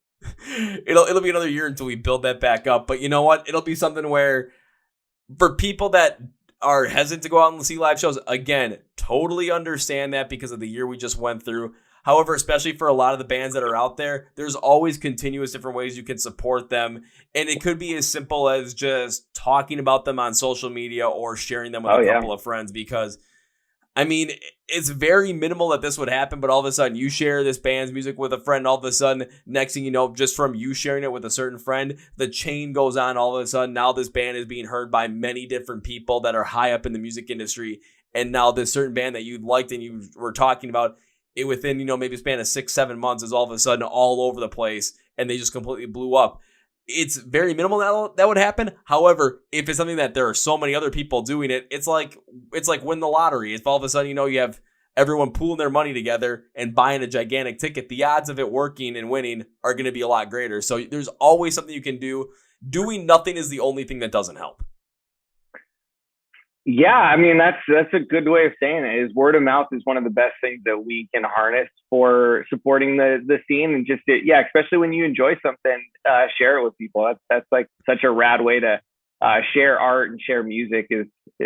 Speaker 1: It'll be another year until we build that back up. But you know what? It'll be something where for people that are hesitant to go out and see live shows, again, totally understand that because of the year we just went through. However, especially for a lot of the bands that are out there, there's always continuous different ways you can support them. And it could be as simple as just talking about them on social media or sharing them with a couple of friends, because it's very minimal that this would happen, but all of a sudden you share this band's music with a friend, all of a sudden, next thing you know, just from you sharing it with a certain friend, the chain goes on. All of a sudden, now this band is being heard by many different people that are high up in the music industry. And now this certain band that you liked and you were talking about, it within, maybe a span of 6-7 months is all of a sudden all over the place and they just completely blew up. it's very minimal that would happen. However, if it's something that there are so many other people doing it, it's like win the lottery. If all of a sudden, you have everyone pooling their money together and buying a gigantic ticket, the odds of it working and winning are going to be a lot greater. So there's always something you can do. Doing nothing is the only thing that doesn't help.
Speaker 2: Yeah, I mean, that's a good way of saying it. Is word of mouth is one of the best things that we can harness for supporting the scene, and just especially when you enjoy something, share it with people. That's like such a rad way to share art and share music.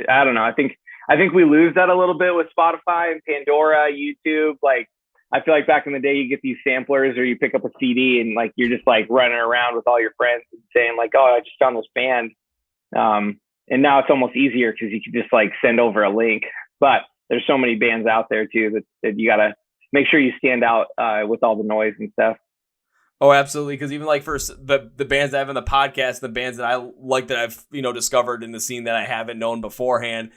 Speaker 2: I don't know. I think we lose that a little bit with Spotify and Pandora, YouTube. Like, I feel like back in the day, you get these samplers or you pick up a CD and like you're just like running around with all your friends and saying like, oh, I just found this band. And now it's almost easier because you can just like send over a link. But there's so many bands out there too that you got to make sure you stand out with all the noise and stuff.
Speaker 1: Oh, absolutely. Because even like for the bands I have in the podcast, the bands that I like that I've discovered in the scene that I haven't known beforehand,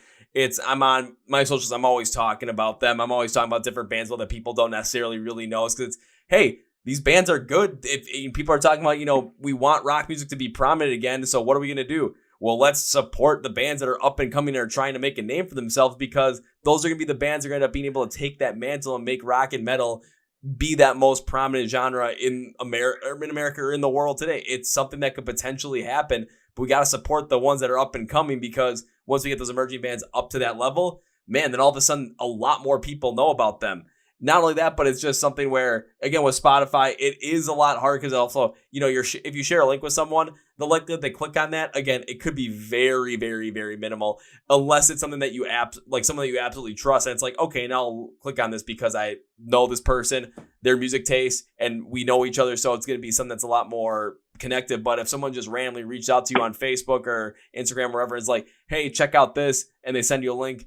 Speaker 1: I'm on my socials. I'm always talking about them. I'm always talking about different bands that people don't necessarily really know. Because hey, these bands are good. If people are talking about we want rock music to be prominent again. So what are we going to do? Well, let's support the bands that are up and coming and are trying to make a name for themselves, because those are going to be the bands that are going to end up being able to take that mantle and make rock and metal be that most prominent genre in America or in the world today. It's something that could potentially happen, but we got to support the ones that are up and coming, because once we get those emerging bands up to that level, man, then all of a sudden a lot more people know about them. Not only that, but it's just something where, again, with Spotify, it is a lot harder because also, if you share a link with someone, the likelihood they click on that, again, it could be very, very, very minimal, unless it's something that someone that you absolutely trust. And it's like, okay, now I'll click on this because I know this person, their music taste, and we know each other. So it's going to be something that's a lot more connected. But if someone just randomly reached out to you on Facebook or Instagram, or wherever, it's like, hey, check out this, and they send you a link,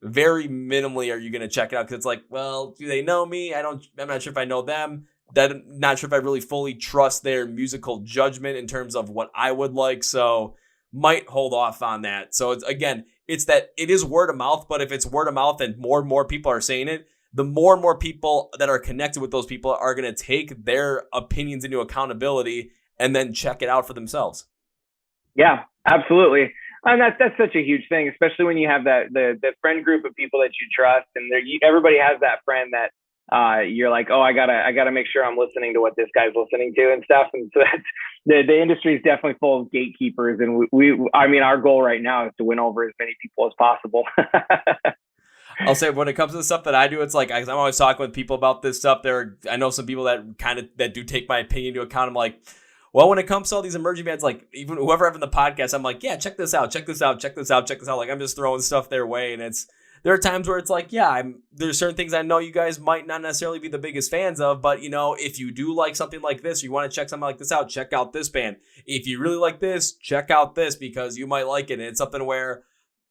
Speaker 1: very minimally are you going to check it out, because it's like, well, do they know me? I'm not sure if I know them. I'm not sure if I really fully trust their musical judgment in terms of what I would like, so might hold off on that. So it's that it is word of mouth, but if it's word of mouth and more people are saying it, the more and more people that are connected with those people are going to take their opinions into accountability and then check it out for themselves. Yeah,
Speaker 2: absolutely. And that's such a huge thing, especially when you have the friend group of people that you trust, and everybody has that friend that you're like, oh, I gotta make sure I'm listening to what this guy's listening to and stuff. And so that's the industry is definitely full of gatekeepers, and our goal right now is to win over as many people as possible.
Speaker 1: I'll say when it comes to the stuff that I do, it's like I'm always talking with people about this stuff. I know some people that do take my opinion into account. I'm like, well, when it comes to all these emerging bands, like even whoever I have in the podcast, I'm like, yeah, check this out. Like I'm just throwing stuff their way. And there are times where it's like, yeah, there's certain things I know you guys might not necessarily be the biggest fans of, but if you do like something like this, or you want to check something like this out, check out this band. If you really like this, check out this, because you might like it. And it's something where,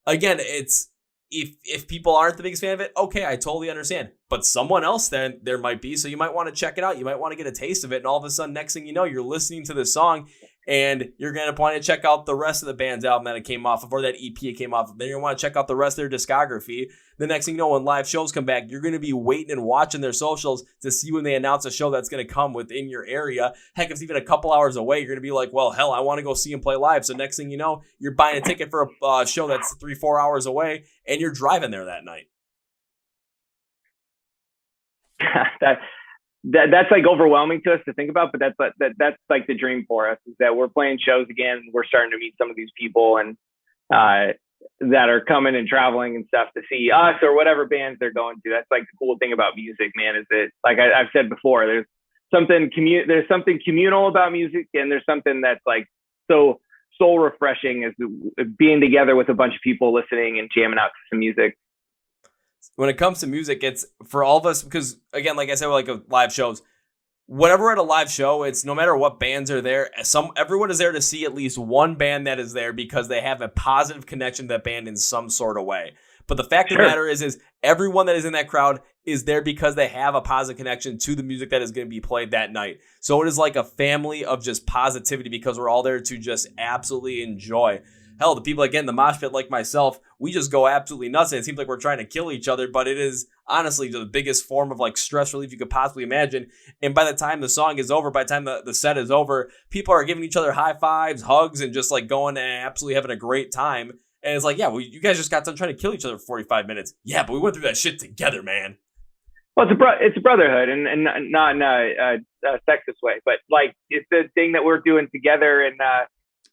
Speaker 1: again, it's, if people aren't the biggest fan of it, okay, I totally understand. But someone else then there might be, so you might want to check it out. You might want to get a taste of it, and all of a sudden, next thing you know, you're listening to this song, and you're going to want to check out the rest of the band's album that it came off of, or that EP it came off of. Then you're going to want to check out the rest of their discography. The next thing you know, when live shows come back, you're going to be waiting and watching their socials to see when they announce a show that's going to come within your area. Heck, if it's even a couple hours away, you're going to be like, well, hell, I want to go see them play live. So next thing you know, you're buying a ticket for a show that's 3-4 hours away, and you're driving there that night.
Speaker 2: That's like overwhelming to us to think about, but that's like the dream for us, is that we're playing shows again. We're starting to meet some of these people and that are coming and traveling and stuff to see us or whatever bands they're going to. That's like the cool thing about music, man, is that, like I've said before, there's something communal about music, and there's something that's like so soul refreshing as being together with a bunch of people listening and jamming out to some music.
Speaker 1: When it comes to music, it's for all of us, because again, like I said, like live shows, whenever we're at a live show, it's no matter what bands are there, everyone is there to see at least one band that is there because they have a positive connection to that band in some sort of way. But the fact of the matter is everyone that is in that crowd is there because they have a positive connection to the music that is going to be played that night. So it is like a family of just positivity, because we're all there to just absolutely enjoy. hell, the people that get in the mosh pit like myself, we just go absolutely nuts. And it seems like we're trying to kill each other, but it is honestly the biggest form of like stress relief you could possibly imagine. And by the time the song is over, by the time the set is over, people are giving each other high fives, hugs, and just like going and absolutely having a great time. And it's like, yeah, well, you guys just got done trying to kill each other for 45 minutes. Yeah, but we went through that shit together, man.
Speaker 2: Well, it's a brotherhood, and not in a sexist way, but like it's the thing that we're doing together. And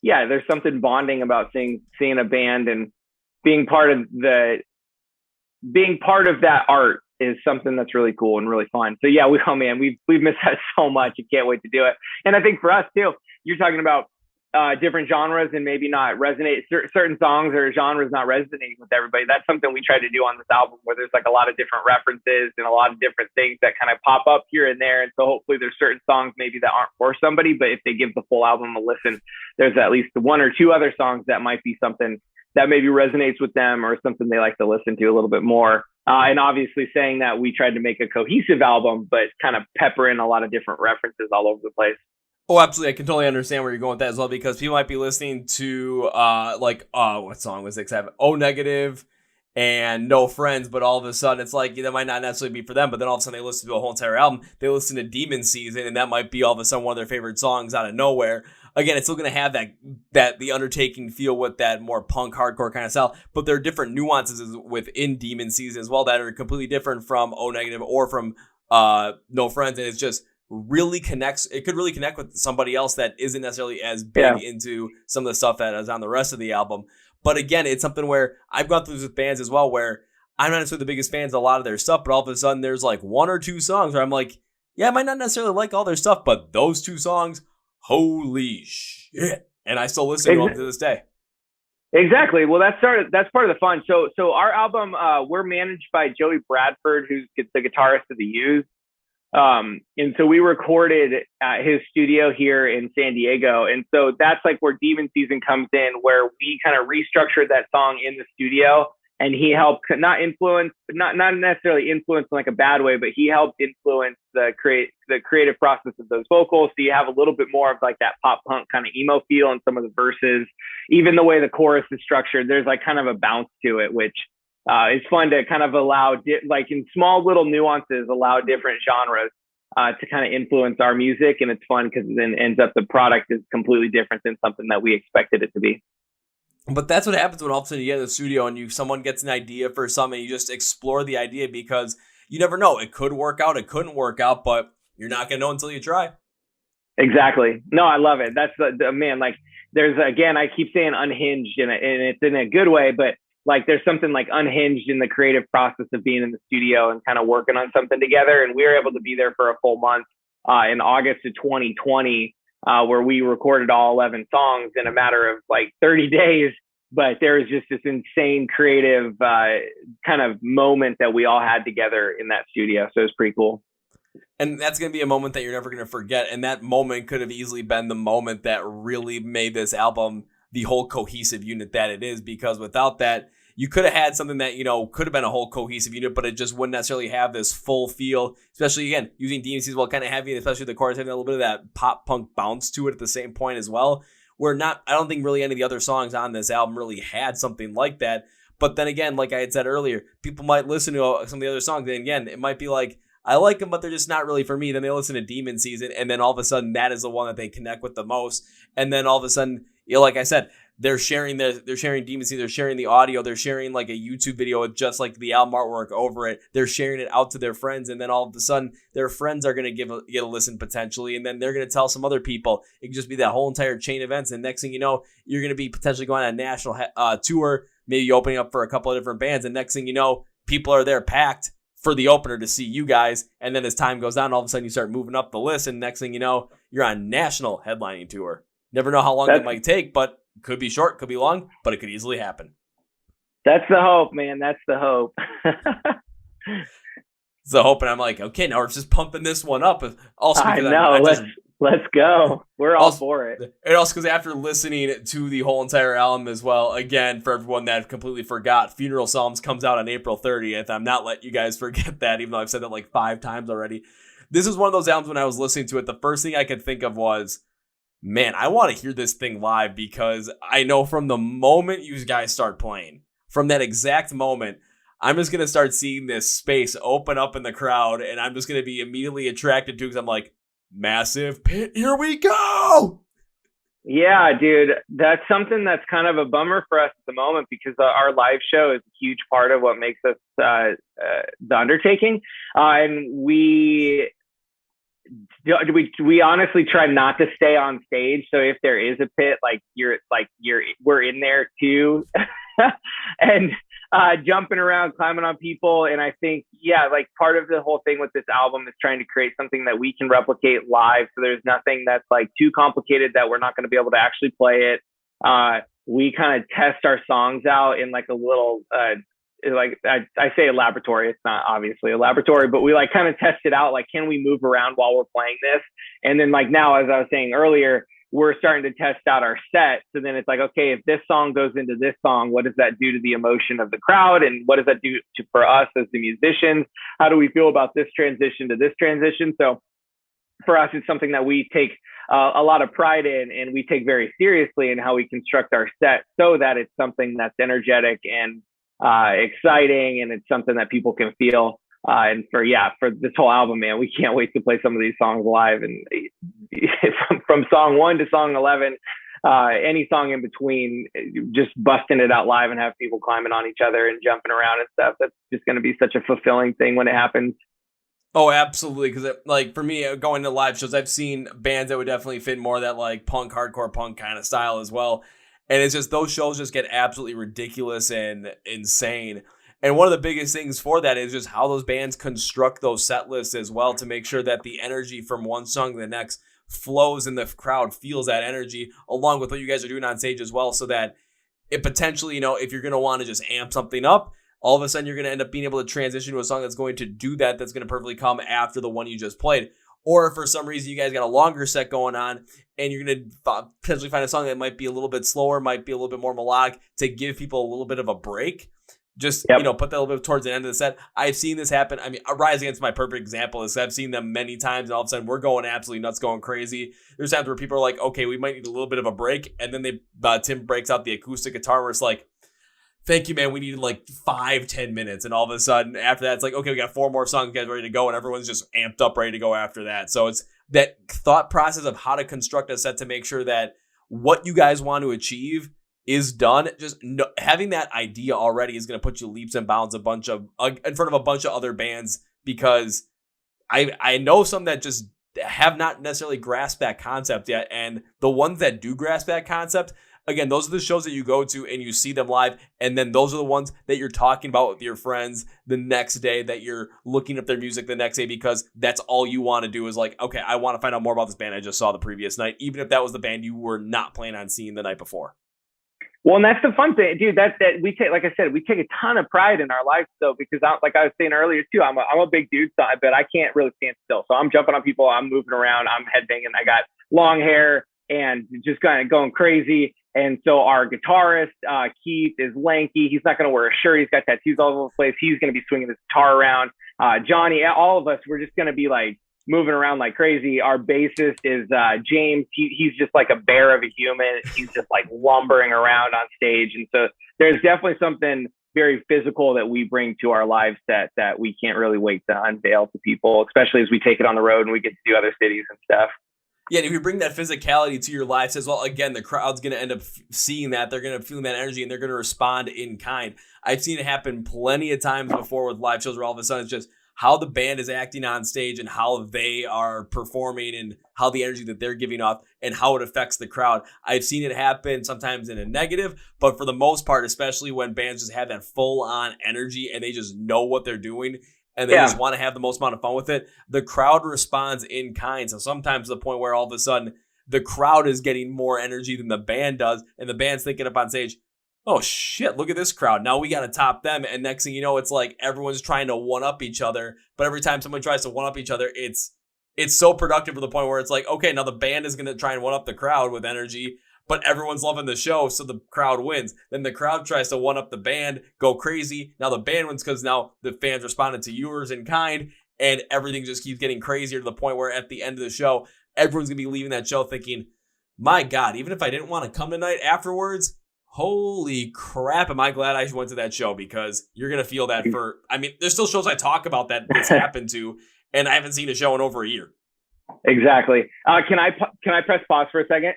Speaker 2: yeah, there's something bonding about seeing a band and being part of that art is something that's really cool and really fun. So yeah, we've missed that so much. I can't wait to do it. And I think for us too, you're talking about different genres and maybe not resonate certain songs or genres not resonating with everybody. That's something we try to do on this album, where there's like a lot of different references and a lot of different things that kind of pop up here and there. And so hopefully there's certain songs maybe that aren't for somebody, but if they give the full album a listen, there's at least one or two other songs that might be something that maybe resonates with them or something they like to listen to a little bit more. And obviously saying that we tried to make a cohesive album, but kind of pepper in a lot of different references all over the place.
Speaker 1: Oh, absolutely. I can totally understand where you're going with that as well, because people might be listening to what song was it? O Negative and No Friends, but all of a sudden it's like that might not necessarily be for them, but then all of a sudden they listen to a whole entire album. They listen to Demon Season, and that might be all of a sudden one of their favorite songs out of nowhere. Again, it's still going to have that the Undertaking feel with that more punk hardcore kind of style, but there are different nuances within Demon Season as well that are completely different from O Negative or from No Friends, and it's just really connects. It could really connect with somebody else that isn't necessarily as big into some of the stuff that is on the rest of the album. But again, it's something where I've gone through this with bands as well, where I'm not necessarily the biggest fans of a lot of their stuff, but all of a sudden there's like one or two songs where I'm like, yeah, I might not necessarily like all their stuff, but those two songs, holy shit. And I still listen to them to this day.
Speaker 2: Exactly. Well, that's part of the fun. So our album, we're managed by Joey Bradford, who's the guitarist of the Used. And so we recorded at his studio here in San Diego. And so that's like where Demon Season comes in, where we kind of restructured that song in the studio, and he helped not necessarily influence in like a bad way, but he helped influence the creative process of those vocals. So you have a little bit more of like that pop punk kind of emo feel in some of the verses. Even the way the chorus is structured, there's like kind of a bounce to it, which it's fun to kind of allow, like in small little nuances, allow different genres to kind of influence our music. And it's fun because then ends up the product is completely different than something that we expected it to be.
Speaker 1: But that's what happens when all of a sudden you get in the studio and someone gets an idea for something, you just explore the idea, because you never know. It could work out, it couldn't work out, but you're not going to know until you try.
Speaker 2: Exactly. No, I love it. That's the man, like there's, again, I keep saying unhinged and it's in a good way, but like there's something like unhinged in the creative process of being in the studio and kind of working on something together. And we were able to be there for a full month in August of 2020, where we recorded all 11 songs in a matter of like 30 days. But there was just this insane creative kind of moment that we all had together in that studio. So it was pretty cool.
Speaker 1: And that's going to be a moment that you're never going to forget. And that moment could have easily been the moment that really made this album the whole cohesive unit that it is, because without that, you could have had something that, could have been a whole cohesive unit, but it just wouldn't necessarily have this full feel, especially, again, using DMCs while kind of heavy, especially the chorus having a little bit of that pop punk bounce to it at the same point as well. I don't think really any of the other songs on this album really had something like that. But then again, like I had said earlier, people might listen to some of the other songs, and again, it might be like, I like them, but they're just not really for me. Then they listen to Demon Season, and then all of a sudden that is the one that they connect with the most. And then all of a sudden, like I said, they're sharing Demon Season, they're sharing the audio, they're sharing like a YouTube video with just like the album artwork over it. They're sharing it out to their friends, and then all of a sudden their friends are going to get a listen potentially, and then they're going to tell some other people. It can just be that whole entire chain of events, and next thing you know, you're going to be potentially going on a national tour, maybe opening up for a couple of different bands, and next thing you know, people are there packed for the opener to see you guys, and then as time goes on, all of a sudden you start moving up the list, and next thing you know, you're on national headlining tour. Never know how long it might take, but could be short, could be long, but it could easily happen.
Speaker 2: That's the hope, man. That's the hope.
Speaker 1: It's the hope, and I'm like, okay, now we're just pumping this one up. Also,
Speaker 2: I know. Let's go. We're all for it.
Speaker 1: And also because after listening to the whole entire album as well, again, for everyone that completely forgot, Funeral Psalms comes out on April 30th. I'm not letting you guys forget that, even though I've said that like 5 times already. This is one of those albums when I was listening to it, the first thing I could think of was, man, I want to hear this thing live, because I know from the moment you guys start playing, from that exact moment, I'm just going to start seeing this space open up in the crowd, and I'm just going to be immediately attracted to it, because I'm like, massive pit, here we go!
Speaker 2: Yeah, dude, that's something that's kind of a bummer for us at the moment, because our live show is a huge part of what makes us the Undertaking. And we honestly try not to stay on stage. So if there is a pit, we're in there too. And jumping around, climbing on people. And I think, like part of the whole thing with this album is trying to create something that we can replicate live. So there's nothing that's like too complicated that we're not going to be able to actually play it. We kind of test our songs out in like a little, I say a laboratory. It's not obviously a laboratory, but we like kind of test it out. Like, can we move around while we're playing this? And then like now, as I was saying earlier, we're starting to test out our set. So then it's like, okay, if this song goes into this song, what does that do to the emotion of the crowd? And what does that do for us as the musicians? How do we feel about this transition to this transition? So for us, it's something that we take a lot of pride in, and we take very seriously in how we construct our set, so that it's something that's energetic and exciting, and it's something that people can feel. And for this whole album, man, we can't wait to play some of these songs live. And from song 1 to song 11, any song in between, just busting it out live and have people climbing on each other and jumping around and stuff. That's just going to be such a fulfilling thing when it happens.
Speaker 1: Oh, absolutely. Because like for me, going to live shows, I've seen bands that would definitely fit more that like punk, hardcore punk kind of style as well. And it's just, those shows just get absolutely ridiculous and insane. And one of the biggest things for that is just how those bands construct those set lists as well, to make sure that the energy from one song to the next flows and the crowd feels that energy, along with what you guys are doing on stage as well, so that it potentially, if you're going to want to just amp something up, all of a sudden you're going to end up being able to transition to a song that's going to do that, that's going to perfectly come after the one you just played. Or if for some reason you guys got a longer set going on and you're going to potentially find a song that might be a little bit slower, might be a little bit more melodic, to give people a little bit of a break. Just, put that a little bit towards the end of the set. I've seen this happen. I mean, Rise Against my perfect example is I've seen them many times, and all of a sudden we're going absolutely nuts, going crazy. There's times where people are like, okay, we might need a little bit of a break. And then Tim breaks out the acoustic guitar where it's like, thank you, man. We needed like 5-10 minutes. And all of a sudden after that, it's like, okay, we got 4 more songs, guys, ready to go. And everyone's just amped up, ready to go after that. So it's that thought process of how to construct a set to make sure that what you guys want to achieve is done. Just having that idea already is going to put you leaps and bounds in front of a bunch of other bands, because I know some that just have not necessarily grasped that concept yet. And the ones that do grasp that concept, again, those are the shows that you go to and you see them live. And then those are the ones that you're talking about with your friends the next day, that you're looking up their music the next day, because that's all you want to do is like, okay, I want to find out more about this band I just saw the previous night, even if that was the band you were not planning on seeing the night before.
Speaker 2: Well, and that's the fun thing, dude. That we take, like I said, we take a ton of pride in our lives, though, because like I was saying earlier too, I'm a big dude, but I can't really stand still. So I'm jumping on people, I'm moving around, I'm headbanging. I got long hair and just kind of going crazy. And so our guitarist, Keith, is lanky. He's not going to wear a shirt. He's got tattoos all over the place. He's going to be swinging his guitar around. Johnny, all of us, we're just going to be like moving around like crazy. Our bassist is James. He's just like a bear of a human. He's just like lumbering around on stage. And so there's definitely something very physical that we bring to our live set that we can't really wait to unveil to people, especially as we take it on the road and we get to do other cities and stuff.
Speaker 1: Yeah, and if you bring that physicality to your live set as well, again, the crowd's going to end up seeing that. They're going to feel that energy, and they're going to respond in kind. I've seen it happen plenty of times before with live shows where all of a sudden it's just how the band is acting on stage and how they are performing and how the energy that they're giving off and how it affects the crowd. I've seen it happen sometimes in a negative, but for the most part, especially when bands just have that full-on energy and they just know what they're doing and they just want to have the most amount of fun with it, the crowd responds in kind. So sometimes to the point where all of a sudden the crowd is getting more energy than the band does, and the band's thinking up on stage, oh shit, look at this crowd. Now we got to top them. And next thing you know, it's like everyone's trying to one-up each other. But every time someone tries to one-up each other, it's so productive to the point where it's like, okay, now the band is going to try and one-up the crowd with energy, but everyone's loving the show, so the crowd wins. Then the crowd tries to one-up the band, go crazy. Now the band wins because now the fans responded to yours in kind, and everything just keeps getting crazier to the point where at the end of the show, everyone's going to be leaving that show thinking, my God, even if I didn't want to come tonight afterwards, holy crap, am I glad I went to that show, because you're going to feel that there's still shows I talk about that this happened to, and I haven't seen a show in over a year.
Speaker 2: Exactly. Can I press pause for a second?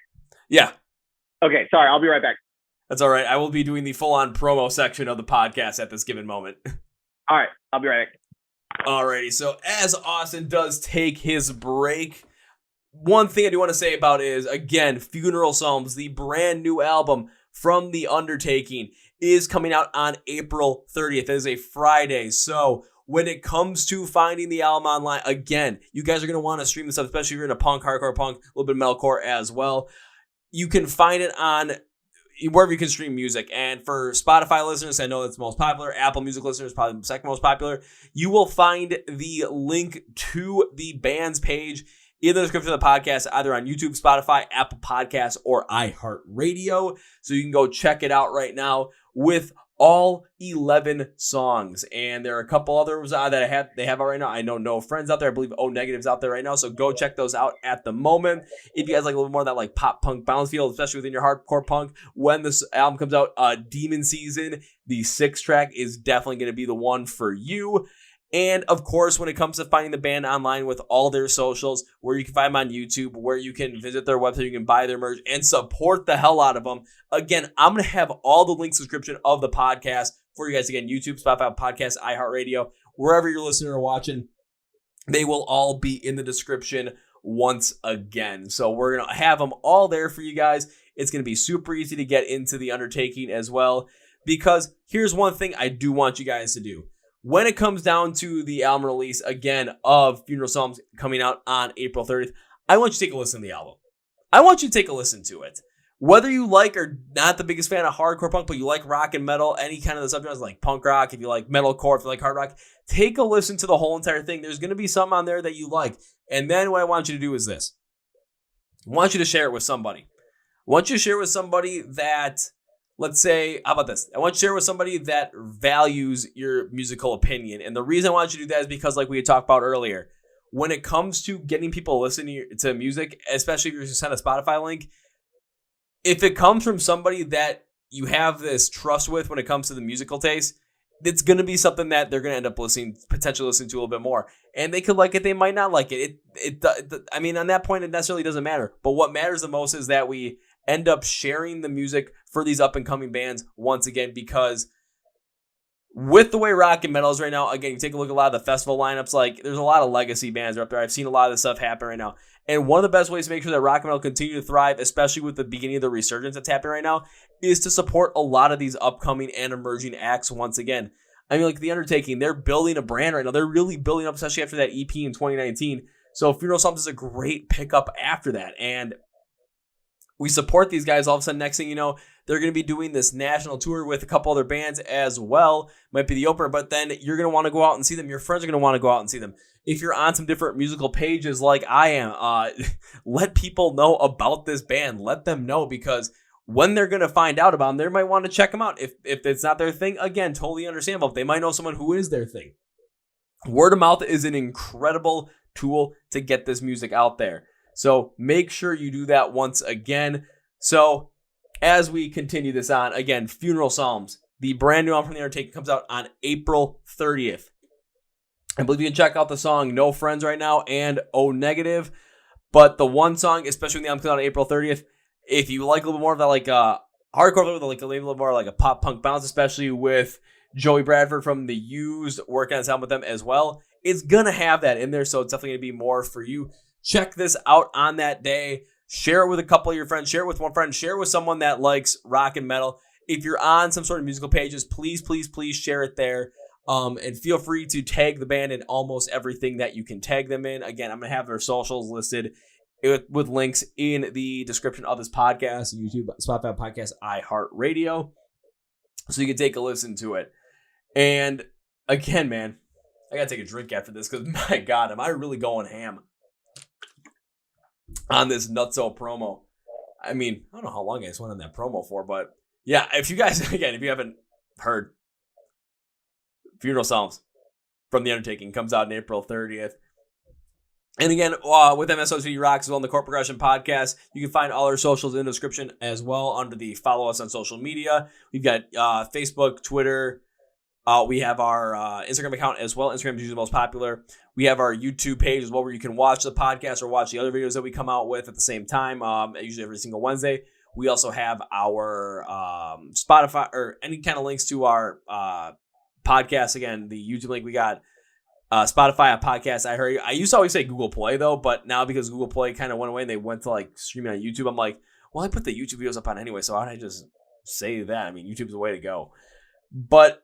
Speaker 1: Yeah.
Speaker 2: Okay, sorry, I'll be right back.
Speaker 1: That's all right. I will be doing the full-on promo section of the podcast at this given moment.
Speaker 2: All right, I'll be right back.
Speaker 1: Alrighty, so as Austin does take his break, one thing I do want to say about is, again, Funeral Psalms, the brand new album from The Undertaking, is coming out on April 30th. It is a Friday, so when it comes to finding the album online, again, you guys are going to want to stream this up, especially if you're into punk, hardcore punk, a little bit of metalcore as well. You can find it on wherever you can stream music. And for Spotify listeners, I know that's the most popular. Apple Music listeners, probably the second most popular. You will find the link to the band's page in the description of the podcast, either on YouTube, Spotify, Apple Podcasts, or iHeart Radio. So you can go check it out right now with all 11 songs. And there are a couple others that they have out right now. I know No Friends out there. I believe O Negative's out there right now. So go check those out at the moment. If you guys like a little more of that like pop punk bounce feel, especially within your hardcore punk, when this album comes out, Demon Season, the 6th track, is definitely going to be the one for you. And of course, when it comes to finding the band online with all their socials, where you can find them on YouTube, where you can visit their website, you can buy their merch and support the hell out of them. Again, I'm going to have all the links in the description of the podcast for you guys. Again, YouTube, Spotify, Podcast, iHeartRadio, wherever you're listening or watching, they will all be in the description once again. So we're going to have them all there for you guys. It's going to be super easy to get into the Undertaking as well, because here's one thing I do want you guys to do. When it comes down to the album release, again, of Funeral Psalms coming out on April 30th, I want you to take a listen to the album. I want you to take a listen to it. Whether you like or not the biggest fan of hardcore punk, but you like rock and metal, any kind of the subgenres like punk rock, if you like metalcore, if you like hard rock, take a listen to the whole entire thing. There's going to be something on there that you like. And then what I want you to do is this. I want you to share it with somebody. I want you to share it with somebody that... Let's say, how about this? I want you to share with somebody that values your musical opinion. And the reason I want you to do that is because, like we had talked about earlier, when it comes to getting people listening to music, especially if you're send a Spotify link, if it comes from somebody that you have this trust with when it comes to the musical taste, it's going to be something that they're going to end up potentially listening to a little bit more. And they could like it, they might not like it. I mean, on that point, it necessarily doesn't matter. But what matters the most is that we end up sharing the music for these up-and-coming bands once again, because with the way rock and metal is right now, again, you take a look at a lot of the festival lineups, like there's a lot of legacy bands up there. I've seen a lot of this stuff happen right now. And one of the best ways to make sure that rock and metal continue to thrive, especially with the beginning of the resurgence that's happening right now, is to support a lot of these upcoming and emerging acts once again. I mean, like The Undertaking, they're building a brand right now. They're really building up, especially after that EP in 2019. So Funeral Psalms is a great pickup after that. And we support these guys. All of a sudden, next thing you know, they're going to be doing this national tour with a couple other bands as well. Might be the opener, but then you're going to want to go out and see them. Your friends are going to want to go out and see them. If you're on some different musical pages like I am, let people know about this band. Let them know, because when they're going to find out about them, they might want to check them out. If it's not their thing, again, totally understandable. If they might know someone who is their thing. Word of mouth is an incredible tool to get this music out there. So make sure you do that once again. So as we continue this on, again, Funeral Psalms, the brand new album from The Undertaking, comes out on April 30th. I believe you can check out the song No Friends right now and O Negative. But the one song, especially when the album comes out on April 30th, if you like a little more of that like hardcore, like a little more like a pop punk bounce, especially with Joey Bradford from The Used working on this album with them as well, it's going to have that in there. So it's definitely going to be more for you. Check this out on that day. Share it with a couple of your friends. Share it with one friend. Share it with someone that likes rock and metal. If you're on some sort of musical pages, please, please, please share it there. And feel free to tag the band in almost everything that you can tag them in. Again, I'm going to have their socials listed with links in the description of this podcast, YouTube, Spotify Podcast, iHeart Radio, so you can take a listen to it. And again, man, I got to take a drink after this, because my God, am I really going ham on this nutso promo. I mean, I don't know how long I just went on that promo for, but yeah, if you guys, again, if you haven't heard, Funeral Psalms from The Undertaking comes out on April 30th. And again, with MSOCD Rocks as well on the Chord Progression Podcast, you can find all our socials in the description as well under the follow us on social media. We've got Facebook, Twitter. We have our Instagram account as well. Instagram is usually the most popular. We have our YouTube page as well where you can watch the podcast or watch the other videos that we come out with at the same time, usually every single Wednesday. We also have our Spotify or any kind of links to our podcast. Again, the YouTube link we got. Spotify, a podcast, iHeart. I used to always say Google Play though, but now because Google Play kind of went away and they went to like streaming on YouTube, I'm like, well, I put the YouTube videos up on anyway, so why don't I just say that? I mean, YouTube's the way to go. But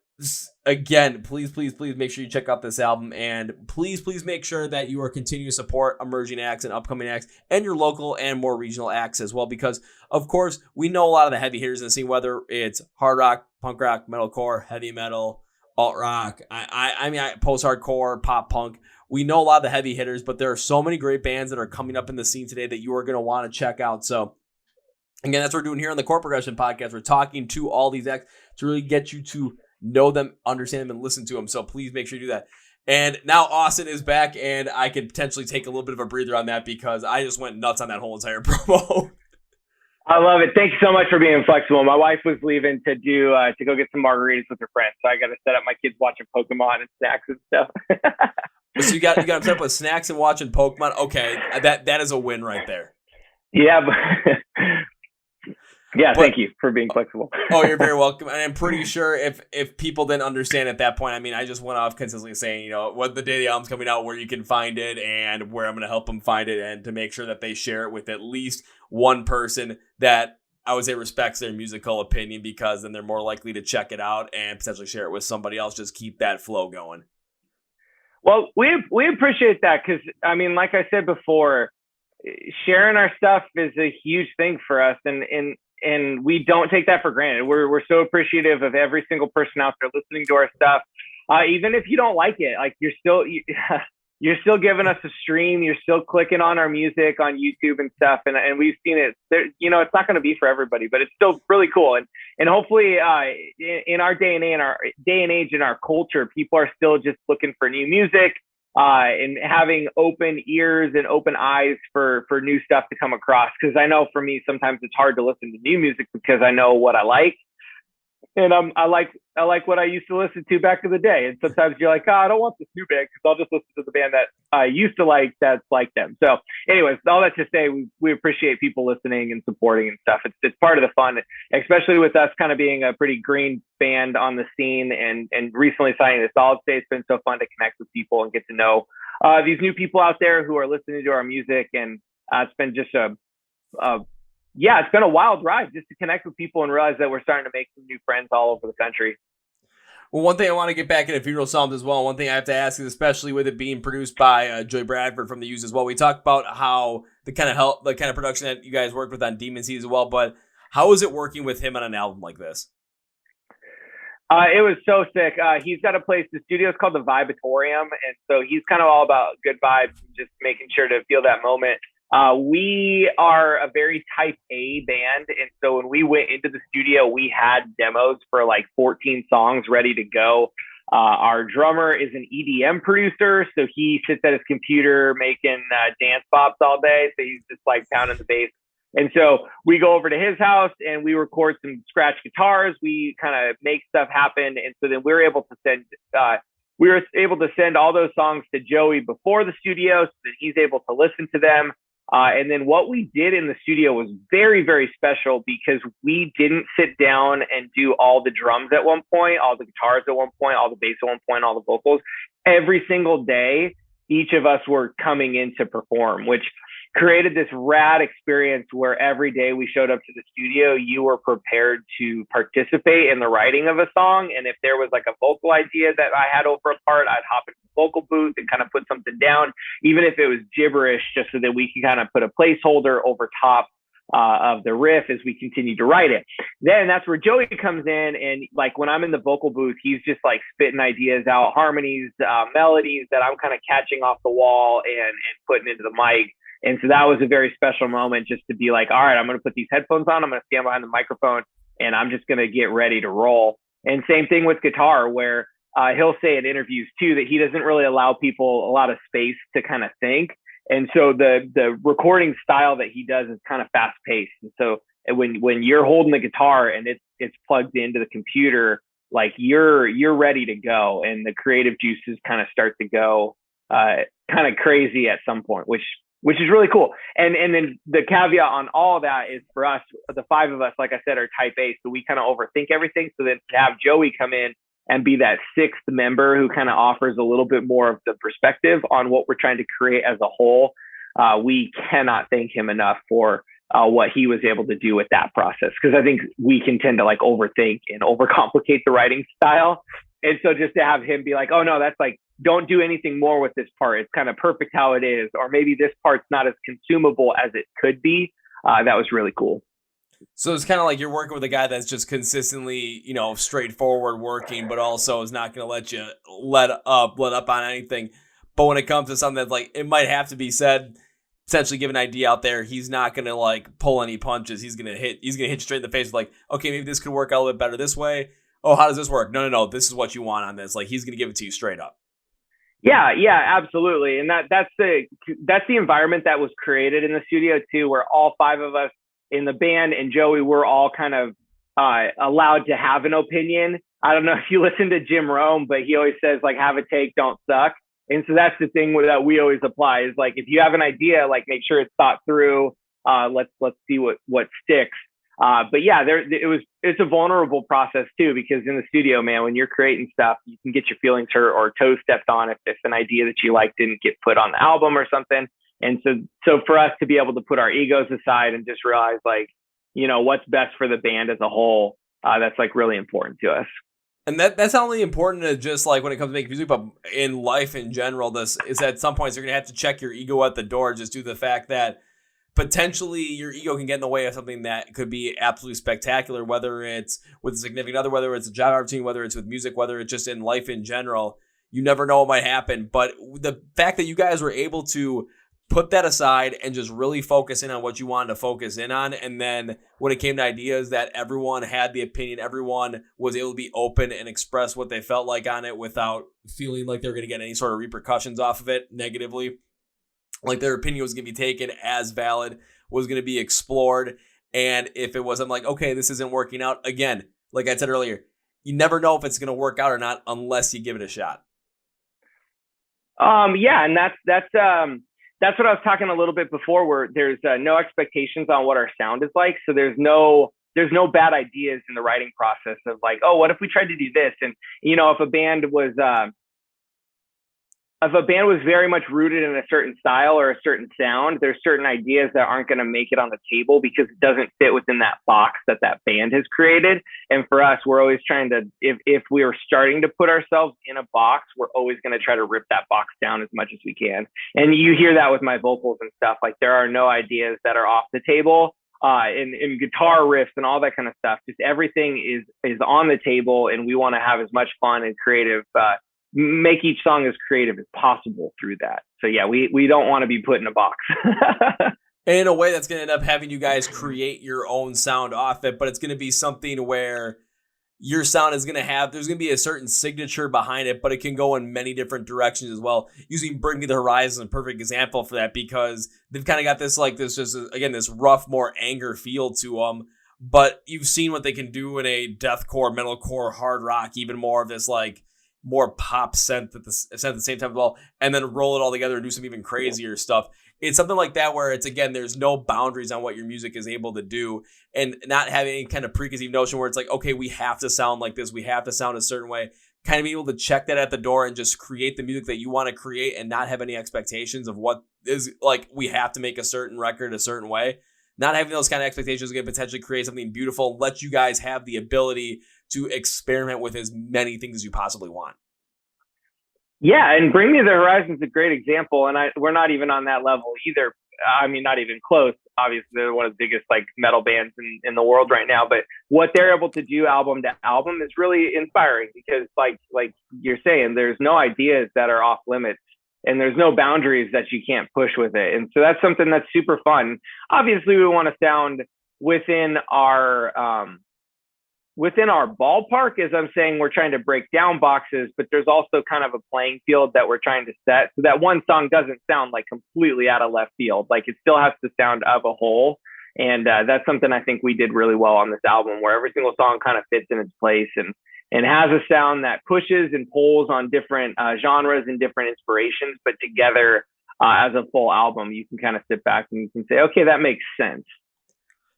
Speaker 1: again, please make sure you check out this album, and please make sure that you are continuing to support emerging acts and upcoming acts and your local and more regional acts as well, because of course we know a lot of the heavy hitters in the scene, whether it's hard rock, punk rock, metalcore, heavy metal, alt rock, I mean post-hardcore, pop punk. We know a lot of the heavy hitters, but there are so many great bands that are coming up in the scene today that you are going to want to check out. So again, that's what we're doing here on the Chord Progression Podcast. We're talking to all these acts to really get you to know them, understand them, and listen to them. So please make sure you do that. And now Austin is back, and I can potentially take a little bit of a breather on that because I just went nuts on that whole entire promo.
Speaker 2: I love it. Thank you so much for being flexible. My wife was leaving to go get some margaritas with her friends, so I got to set up my kids watching Pokemon and snacks and stuff.
Speaker 1: So you got them set up with snacks and watching Pokemon. Okay, that is a win right there.
Speaker 2: Yeah, thank you for being flexible.
Speaker 1: Oh, you're very welcome. And I'm pretty sure if people didn't understand at that point, I mean, I just went off consistently saying, what the day the album's coming out, where you can find it, and where I'm going to help them find it, and to make sure that they share it with at least one person that I would say respects their musical opinion, because then they're more likely to check it out and potentially share it with somebody else. Just keep that flow going.
Speaker 2: Well, we appreciate that because, I mean, like I said before, sharing our stuff is a huge thing for us, and we don't take that for granted. We're so appreciative of every single person out there listening to our stuff. Even if you don't like it, like you're still giving us a stream. You're still clicking on our music on YouTube and stuff. And we've seen it there, it's not going to be for everybody, but it's still really cool. And hopefully in our day and age in our culture, people are still just looking for new music, and having open ears and open eyes for new stuff to come across. Because I know for me, sometimes it's hard to listen to new music because I know what I like. And I like what I used to listen to back in the day. And sometimes you're like, I don't want this new band because I'll just listen to the band that I used to like that's like them. So anyways, all that to say, we appreciate people listening and supporting and stuff. It's part of the fun, especially with us kind of being a pretty green band on the scene and recently signing to Solid State. It's been so fun to connect with people and get to know these new people out there who are listening to our music. And it's been just it's been a wild ride just to connect with people and realize that we're starting to make some new friends all over the country.
Speaker 1: Well, one thing I want to get back into funeral psalms as well. One thing I have to ask is, especially with it being produced by Joy Bradford from The Used as well. We talked about how the kind of production that you guys worked with on Demon Seed as well, but how is it working with him on an album like this?
Speaker 2: It was so sick. He's got a place, the studio is called the Vibatorium, and so he's kind of all about good vibes, just making sure to feel that moment. We are a very type A band. And so when we went into the studio, we had demos for like 14 songs ready to go. Our drummer is an EDM producer. So he sits at his computer making dance bops all day. So he's just like pounding the bass. And so we go over to his house and we record some scratch guitars. We kind of make stuff happen. And so then we were able to send all those songs to Joey before the studio so that he's able to listen to them. And then what we did in the studio was very, very special because we didn't sit down and do all the drums at one point, all the guitars at one point, all the bass at one point, all the vocals. Every single day, each of us were coming in to perform, which created this rad experience where every day we showed up to the studio, you were prepared to participate in the writing of a song. And if there was like a vocal idea that I had over a part, I'd hop into the vocal booth and kind of put something down, even if it was gibberish, just so that we could kind of put a placeholder over top of the riff as we continue to write it. Then that's where Joey comes in, and like when I'm in the vocal booth, he's just like spitting ideas out, harmonies, melodies that I'm kind of catching off the wall and putting into the mic. And so that was a very special moment just to be like, all right, I'm going to put these headphones on. I'm going to stand behind the microphone and I'm just going to get ready to roll. And same thing with guitar, where he'll say in interviews too, that he doesn't really allow people a lot of space to kind of think. And so the recording style that he does is kind of fast paced. And so when you're holding the guitar and it's plugged into the computer, like you're ready to go, and the creative juices kind of start to go kind of crazy at some point, which is really cool. And then the caveat on all that is, for us, the five of us, like I said, are type A, so we kind of overthink everything. So then to have Joey come in and be that sixth member who kind of offers a little bit more of the perspective on what we're trying to create as a whole, we cannot thank him enough for what he was able to do with that process. Because I think we can tend to like overthink and overcomplicate the writing style. And so just to have him be like, oh no, that's like, don't do anything more with this part. It's kind of perfect how it is. Or maybe this part's not as consumable as it could be. That was really cool.
Speaker 1: So it's kind of like you're working with a guy that's just consistently, straightforward working, but also is not going to let you let up on anything. But when it comes to something that's like, it might have to be said, essentially give an idea out there, he's not going to like pull any punches. He's going to hit you straight in the face with like, okay, maybe this could work out a little bit better this way. Oh, how does this work? No. This is what you want on this. Like, he's going to give it to you straight up.
Speaker 2: Yeah, absolutely. And that's the environment that was created in the studio too, where all five of us in the band and Joey were all kind of allowed to have an opinion. I don't know if you listen to Jim Rome, but he always says like, have a take, don't suck. And so that's the thing that we always apply is like, if you have an idea, like make sure it's thought through. Let's see what sticks. But yeah, it's a vulnerable process too, because in the studio, man, when you're creating stuff, you can get your feelings hurt or toes stepped on if an idea that you like didn't get put on the album or something. And so for us to be able to put our egos aside and just realize like, what's best for the band as a whole, that's like really important to us.
Speaker 1: And that's not only important to just like when it comes to making music, but in life in general, this is at some points you're going to have to check your ego at the door just due to the fact that potentially your ego can get in the way of something that could be absolutely spectacular, whether it's with a significant other, whether it's a job opportunity, whether it's with music, whether it's just in life in general. You never know what might happen. But the fact that you guys were able to put that aside and just really focus in on what you wanted to focus in on. And then when it came to ideas, that everyone had the opinion, everyone was able to be open and express what they felt like on it without feeling like they're going to get any sort of repercussions off of it negatively. Like their opinion was going to be taken as valid, was going to be explored. And if it wasn't like, okay, this isn't working out, again, like I said earlier, you never know if it's going to work out or not unless you give it a shot.
Speaker 2: Yeah, and that's what I was talking a little bit before, where there's no expectations on what our sound is like. So there's no bad ideas in the writing process of like, oh, what if we tried to do this? And if a band was very much rooted in a certain style or a certain sound, there's certain ideas that aren't going to make it on the table because it doesn't fit within that box that band has created. And for us, we're always trying to, if we are starting to put ourselves in a box, we're always going to try to rip that box down as much as we can. And you hear that with my vocals and stuff. Like there are no ideas that are off the table. In guitar riffs and all that kind of stuff, just everything is on the table, and we want to have as much fun and creative, make each song as creative as possible through that. So yeah, we don't want to be put in a box.
Speaker 1: And in a way that's going to end up having you guys create your own sound off it, but it's going to be something where your sound is going to there's going to be a certain signature behind it, but it can go in many different directions as well. Using Bring Me the Horizon is a perfect example for that, because they've kind of got this this rough, more anger feel to them, but you've seen what they can do in a deathcore, metalcore, hard rock, even more of this like more pop synth at the same time as well, and then roll it all together and do some even crazier stuff. It's something like that where it's, again, there's no boundaries on what your music is able to do, and not having any kind of preconceived notion where it's like, okay, we have to sound like this, we have to sound a certain way. Kind of be able to check that at the door and just create the music that you want to create and not have any expectations of what is like, we have to make a certain record a certain way. Not having those kind of expectations can potentially create something beautiful, let you guys have the ability to experiment with as many things as you possibly want.
Speaker 2: Yeah, and Bring Me the Horizon is a great example, and we're not even on that level either. I mean, not even close. Obviously, they're one of the biggest like metal bands in the world right now. But what they're able to do album to album is really inspiring, because like you're saying, there's no ideas that are off limits, and there's no boundaries that you can't push with it. And so that's something that's super fun. Obviously, we want to sound within our within our ballpark, as I'm saying, we're trying to break down boxes, but there's also kind of a playing field that we're trying to set so that one song doesn't sound like completely out of left field. Like it still has to sound of a whole. And that's something I think we did really well on this album, where every single song kind of fits in its place and has a sound that pushes and pulls on different genres and different inspirations, but together as a full album, you can kind of sit back and you can say, okay, that makes sense.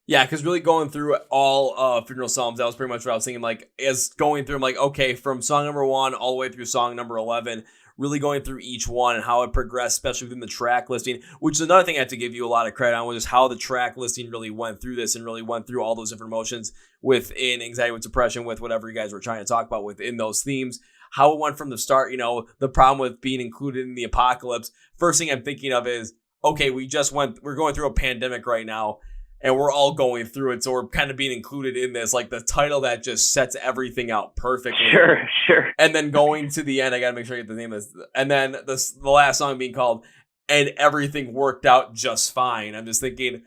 Speaker 1: Yeah, because really going through all Funeral Psalms, that was pretty much what I was thinking. Like, as going through, I'm like, okay, from song number 1 all the way through song number 11, really going through each one and how it progressed, especially within the track listing, which is another thing I have to give you a lot of credit on, was just how the track listing really went through this and really went through all those different emotions within anxiety with depression, with whatever you guys were trying to talk about within those themes. How it went from the start, the problem with being included in the apocalypse. First thing I'm thinking of is, okay, we're going through a pandemic right now, and we're all going through it, so we're kind of being included in this, like the title that just sets everything out perfectly.
Speaker 2: Sure.
Speaker 1: And then going to the end, I gotta make sure I get the name of this. And then the last song being called "And Everything Worked Out Just Fine." I'm just thinking,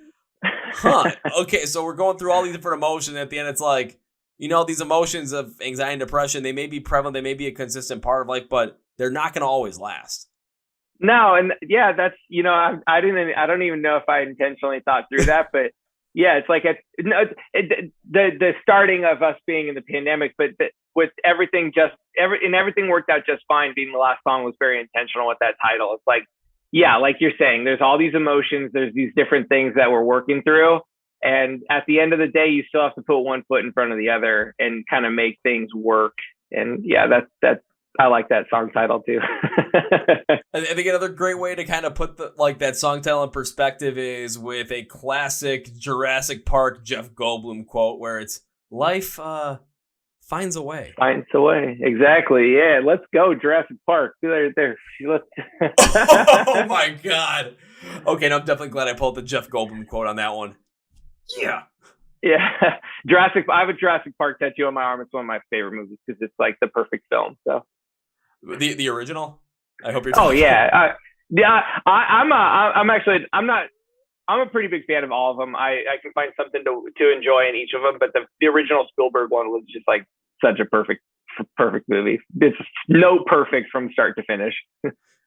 Speaker 1: okay, so we're going through all these different emotions. And at the end, it's like, these emotions of anxiety and depression, they may be prevalent, they may be a consistent part of life, but they're not going to always last.
Speaker 2: No, and yeah, that's I don't even know if I intentionally thought through that, but yeah, it's like the starting of us being in the pandemic, but with everything everything worked out just fine. Being the last song was very intentional with that title. It's like, yeah, like you're saying, there's all these emotions, there's these different things that we're working through, and at the end of the day, you still have to put one foot in front of the other and kind of make things work. And yeah, that's. I like that song title too.
Speaker 1: I think another great way to kind of put that song title in perspective is with a classic Jurassic Park Jeff Goldblum quote, where it's "Life finds a way."
Speaker 2: Finds a way, exactly. Yeah, let's go Jurassic Park. There.
Speaker 1: Oh my God. Okay, no, I'm definitely glad I pulled the Jeff Goldblum quote on that one. Yeah.
Speaker 2: Yeah, I have a Jurassic Park tattoo on my arm. It's one of my favorite movies because it's like the perfect film. So.
Speaker 1: The original? I hope you're.
Speaker 2: Oh yeah, I'm a pretty big fan of all of them. I can find something to enjoy in each of them, but the original Spielberg one was just like such a perfect movie. It's no perfect from start to finish.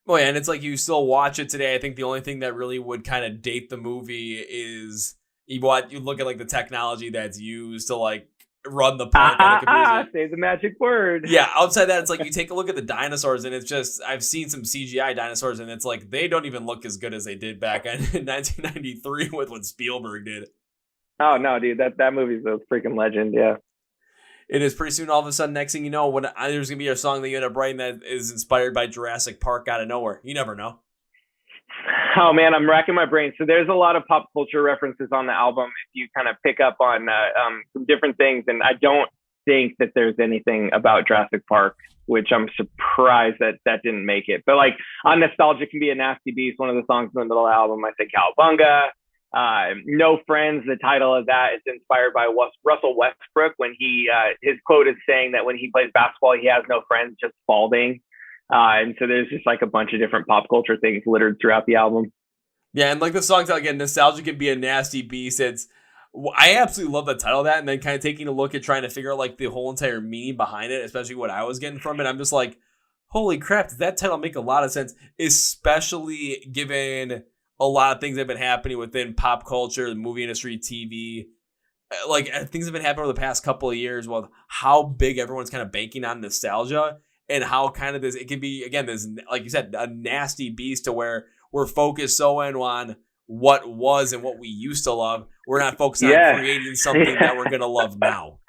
Speaker 1: Well, yeah, and it's like you still watch it today. I think the only thing that really would kind of date the movie is you look at like the technology that's used to like run the part on the computer.
Speaker 2: Say the magic word.
Speaker 1: Yeah, outside that, it's like you take a look at the dinosaurs, and it's just, I've seen some CGI dinosaurs, and it's like they don't even look as good as they did back in 1993 with what Spielberg did.
Speaker 2: Oh no, dude, that movie's a freaking legend. Yeah,
Speaker 1: it is. Pretty soon, all of a sudden, next thing you know, when there's gonna be a song that you end up writing that is inspired by Jurassic Park out of nowhere. You never know.
Speaker 2: Oh man, I'm racking my brain. So there's a lot of pop culture references on the album. If you kind of pick up on some different things, and I don't think that there's anything about Jurassic Park, which I'm surprised that didn't make it. But like on Nostalgia Can Be a Nasty Beast, one of the songs in the middle of the album, I think Cowabunga. No Friends, the title of that is inspired by Russell Westbrook when his quote is saying that when he plays basketball, he has no friends, just Spalding. And so there's just like a bunch of different pop culture things littered throughout the album.
Speaker 1: Yeah, and like the song title again, Nostalgia Can Be a Nasty Beast. I absolutely love the title of that, and then kind of taking a look at trying to figure out like the whole entire meaning behind it, especially what I was getting from it. I'm just like, holy crap, does that title make a lot of sense, especially given a lot of things that have been happening within pop culture, the movie industry, TV. Like things have been happening over the past couple of years with how big everyone's kind of banking on nostalgia. And how kind of this, it can be, again, this, like you said, a nasty beast to where we're focused so in on what was and what we used to love. We're not focused on creating something that we're going to love now.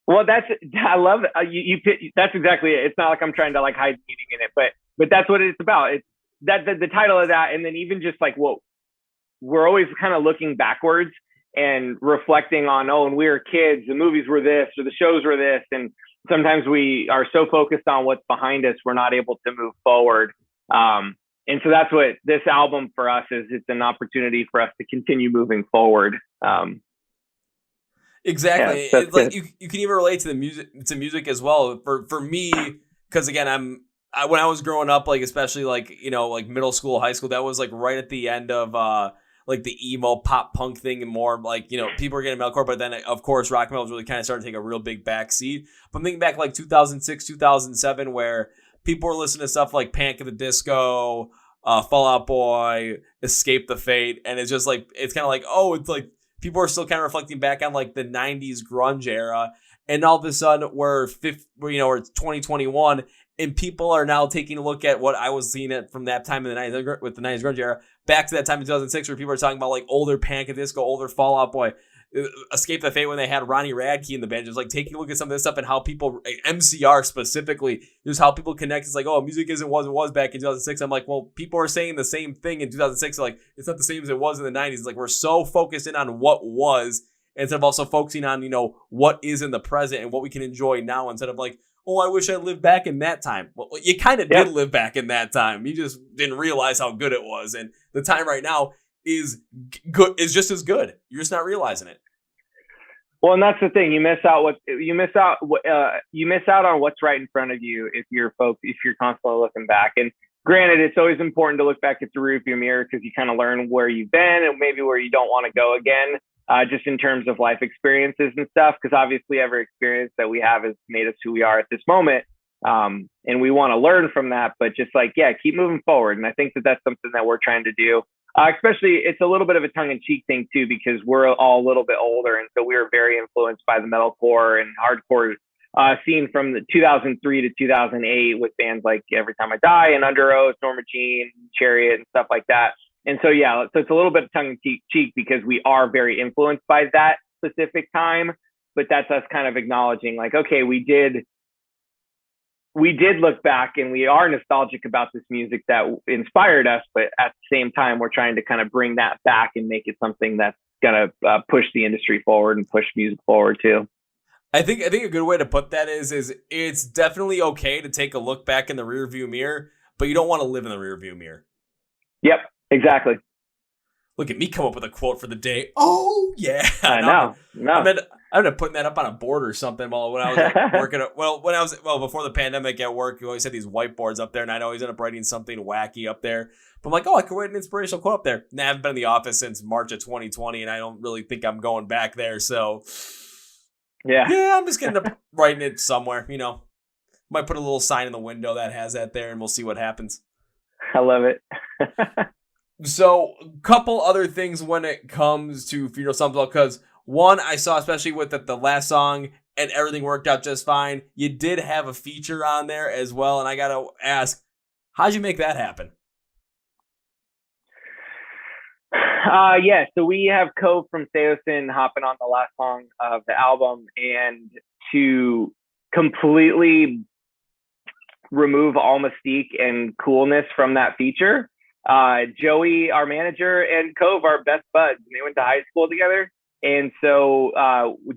Speaker 2: Well, I love it. That's exactly it. It's not like I'm trying to like hide meaning in it, but that's what it's about. It's that the title of that. And then even just like, we're always kind of looking backwards and reflecting on, when we were kids, the movies were this or the shows were this. And sometimes we are so focused on what's behind us, we're not able to move forward. And so that's what this album for us is. It's an opportunity for us to continue moving forward.
Speaker 1: Exactly. Yeah, it's like you can even relate to the music as well. For me, because again, when I was growing up, like especially like like middle school, high school, that was like right at the end of like the emo pop punk thing and more like, people were getting metalcore, but then of course rock and metal was really kind of starting to take a real big backseat. But I'm thinking back like 2006, 2007, where people were listening to stuff like Panic at the Disco, Fall Out Boy, Escape the Fate, and it's just like, it's kind of like, it's like people are still kind of reflecting back on like the 90s grunge era, and all of a sudden we're 2021, and people are now taking a look at what I was seeing it from that time in the 90s with the 90s grunge era back to that time in 2006 where people are talking about like older Panic at the Disco, older Fall Out Boy, Escape the Fate when they had Ronnie Radke in the band. Just like taking a look at some of this stuff and how people, MCR specifically, just how people connect. It's like, music isn't what it was back in 2006. I'm like, well, people are saying the same thing in 2006. Like, it's not the same as it was in the 90s. It's like, we're so focused in on what was instead of also focusing on, what is in the present and what we can enjoy now instead of like, I wish I lived back in that time. Well, you kind of did live back in that time. You just didn't realize how good it was. And the time right now is good, is just as good. You're just not realizing it.
Speaker 2: Well, and that's the thing. You miss out on what's right in front of you if you're constantly looking back. And granted, it's always important to look back at the rearview mirror because you kind of learn where you've been and maybe where you don't want to go again. Just in terms of life experiences and stuff, because obviously every experience that we have has made us who we are at this moment. And we want to learn from that, but just like, keep moving forward. And I think that that's something that we're trying to do. Especially, it's a little bit of a tongue-in-cheek thing too, because we're all a little bit older. And so we were very influenced by the metalcore and hardcore scene from the 2003 to 2008 with bands like Every Time I Die and Under Oath, Norma Jean, Chariot, and stuff like that. And so, so it's a little bit of tongue-in-cheek because we are very influenced by that specific time, but that's us kind of acknowledging like, okay, we did look back and we are nostalgic about this music that inspired us, but at the same time, we're trying to kind of bring that back and make it something that's going to push the industry forward and push music forward too.
Speaker 1: I think a good way to put that is it's definitely okay to take a look back in the rearview mirror, but you don't want to live in the rearview mirror.
Speaker 2: Yep. Exactly.
Speaker 1: Look at me come up with a quote for the day. Oh yeah,
Speaker 2: I know.
Speaker 1: I ended up putting that up on a board or something when I was working. Before the pandemic at work, you always had these whiteboards up there, and I'd always end up writing something wacky up there. But I'm like, I could write an inspirational quote up there. And I haven't been in the office since March of 2020, and I don't really think I'm going back there. So yeah, I'm just gonna end up writing it somewhere. Might put a little sign in the window that has that there, and we'll see what happens.
Speaker 2: I love it.
Speaker 1: So, a couple other things when it comes to Funeral Something, because one, I saw, especially with the last song, and everything worked out just fine. You did have a feature on there as well, and I got to ask, how'd you make that happen?
Speaker 2: So we have Cove from Seosin hopping on the last song of the album, and to completely remove all mystique and coolness from that feature, Joey, our manager, and Cove are best buds. They went to high school together. And so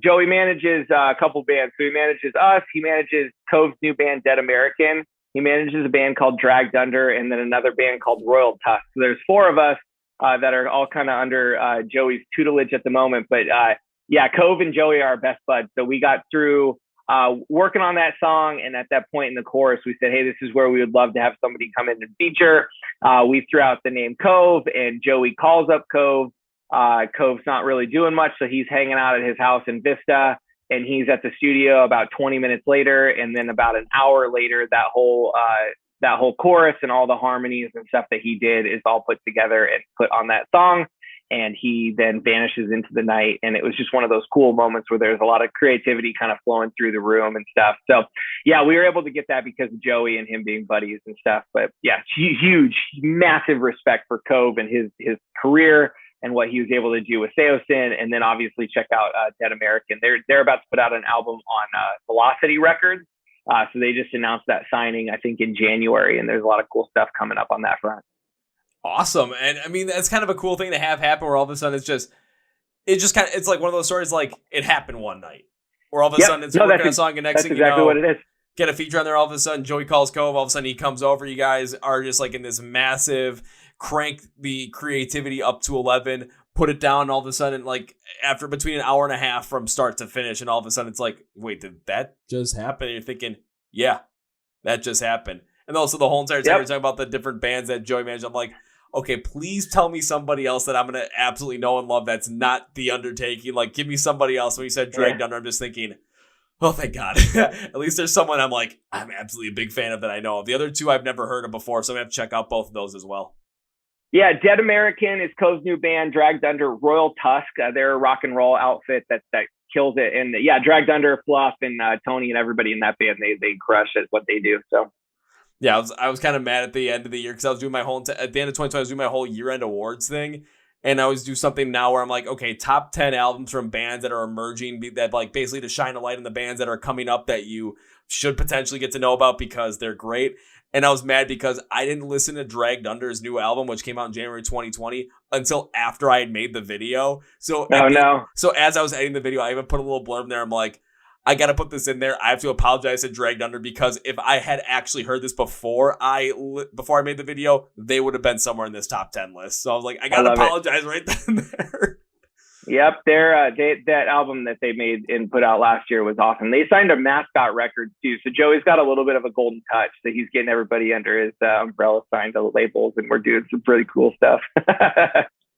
Speaker 2: Joey manages a couple bands. So he manages us. He manages Cove's new band, Dead American. He manages a band called Dragged Under, and then another band called Royal Tusk. So there's four of us that are all kind of under Joey's tutelage at the moment. But Cove and Joey are our best buds. So we got through working on that song, and at that point in the chorus we said, hey, this is where we would love to have somebody come in and feature. We threw out the name Cove, and Joey calls up Cove. Cove's not really doing much, so he's hanging out at his house in Vista, and he's at the studio about 20 minutes later, and then about an hour later that whole chorus and all the harmonies and stuff that he did is all put together and put on that song. And he then vanishes into the night. And it was just one of those cool moments where there's a lot of creativity kind of flowing through the room and stuff. So yeah, we were able to get that because of Joey and him being buddies and stuff. But yeah, huge, massive respect for Cove and his career and what he was able to do with Seosin. And then obviously check out Dead American. They're about to put out an album on Velocity Records. So they just announced that signing, I think, in January. And there's a lot of cool stuff coming up on that front.
Speaker 1: Awesome. And I mean, that's kind of a cool thing to have happen where all of a sudden it's like one of those stories, like it happened one night where all of a sudden it's working on a song, and next thing
Speaker 2: exactly what it is.
Speaker 1: Get a feature on there. All of a sudden Joey calls Cove. All of a sudden he comes over. You guys are just like in this massive crank the creativity up to 11, put it down. And all of a sudden, like after between an hour and a half from start to finish. And all of a sudden it's like, wait, did that just happen? And you're thinking, yeah, that just happened. And also the whole entire time you're talking about the different bands that Joey managed. I'm like, okay, please tell me somebody else that I'm going to absolutely know and love that's not the Undertaking. Like, give me somebody else. When you said Dragged Under, I'm just thinking, oh, thank God. At least there's someone I'm absolutely a big fan of that I know of. The other two I've never heard of before, so I'm going to have to check out both of those as well.
Speaker 2: Yeah, Dead American is Co's new band. Dragged Under, Royal Tusk. They're a rock and roll outfit that kills it. And yeah, Dragged Under, Fluff, and Tony and everybody in that band, they crush at what they do. So
Speaker 1: yeah, I was kind of mad at the end of the year because I was doing my whole at the end of 2020, I was doing my whole year-end awards thing, and I always do something now where I'm like, okay, top 10 albums from bands that are emerging, that like basically to shine a light on the bands that are coming up that you should potentially get to know about because they're great. And I was mad because I didn't listen to Dragged Under's new album, which came out in January 2020, until after I had made the video. So So as I was editing the video, I even put a little blurb in there. I'm like, I got to put this in there. I have to apologize to Dragged Under because if I had actually heard this before I made the video, they would have been somewhere in this top 10 list. So I was like, I got to apologize right then and there.
Speaker 2: Yep, that album that they made and put out last year was awesome. They signed a Mascot Records too, so Joey's got a little bit of a golden touch. So he's getting everybody under his umbrella, signed to labels, and we're doing some pretty cool stuff.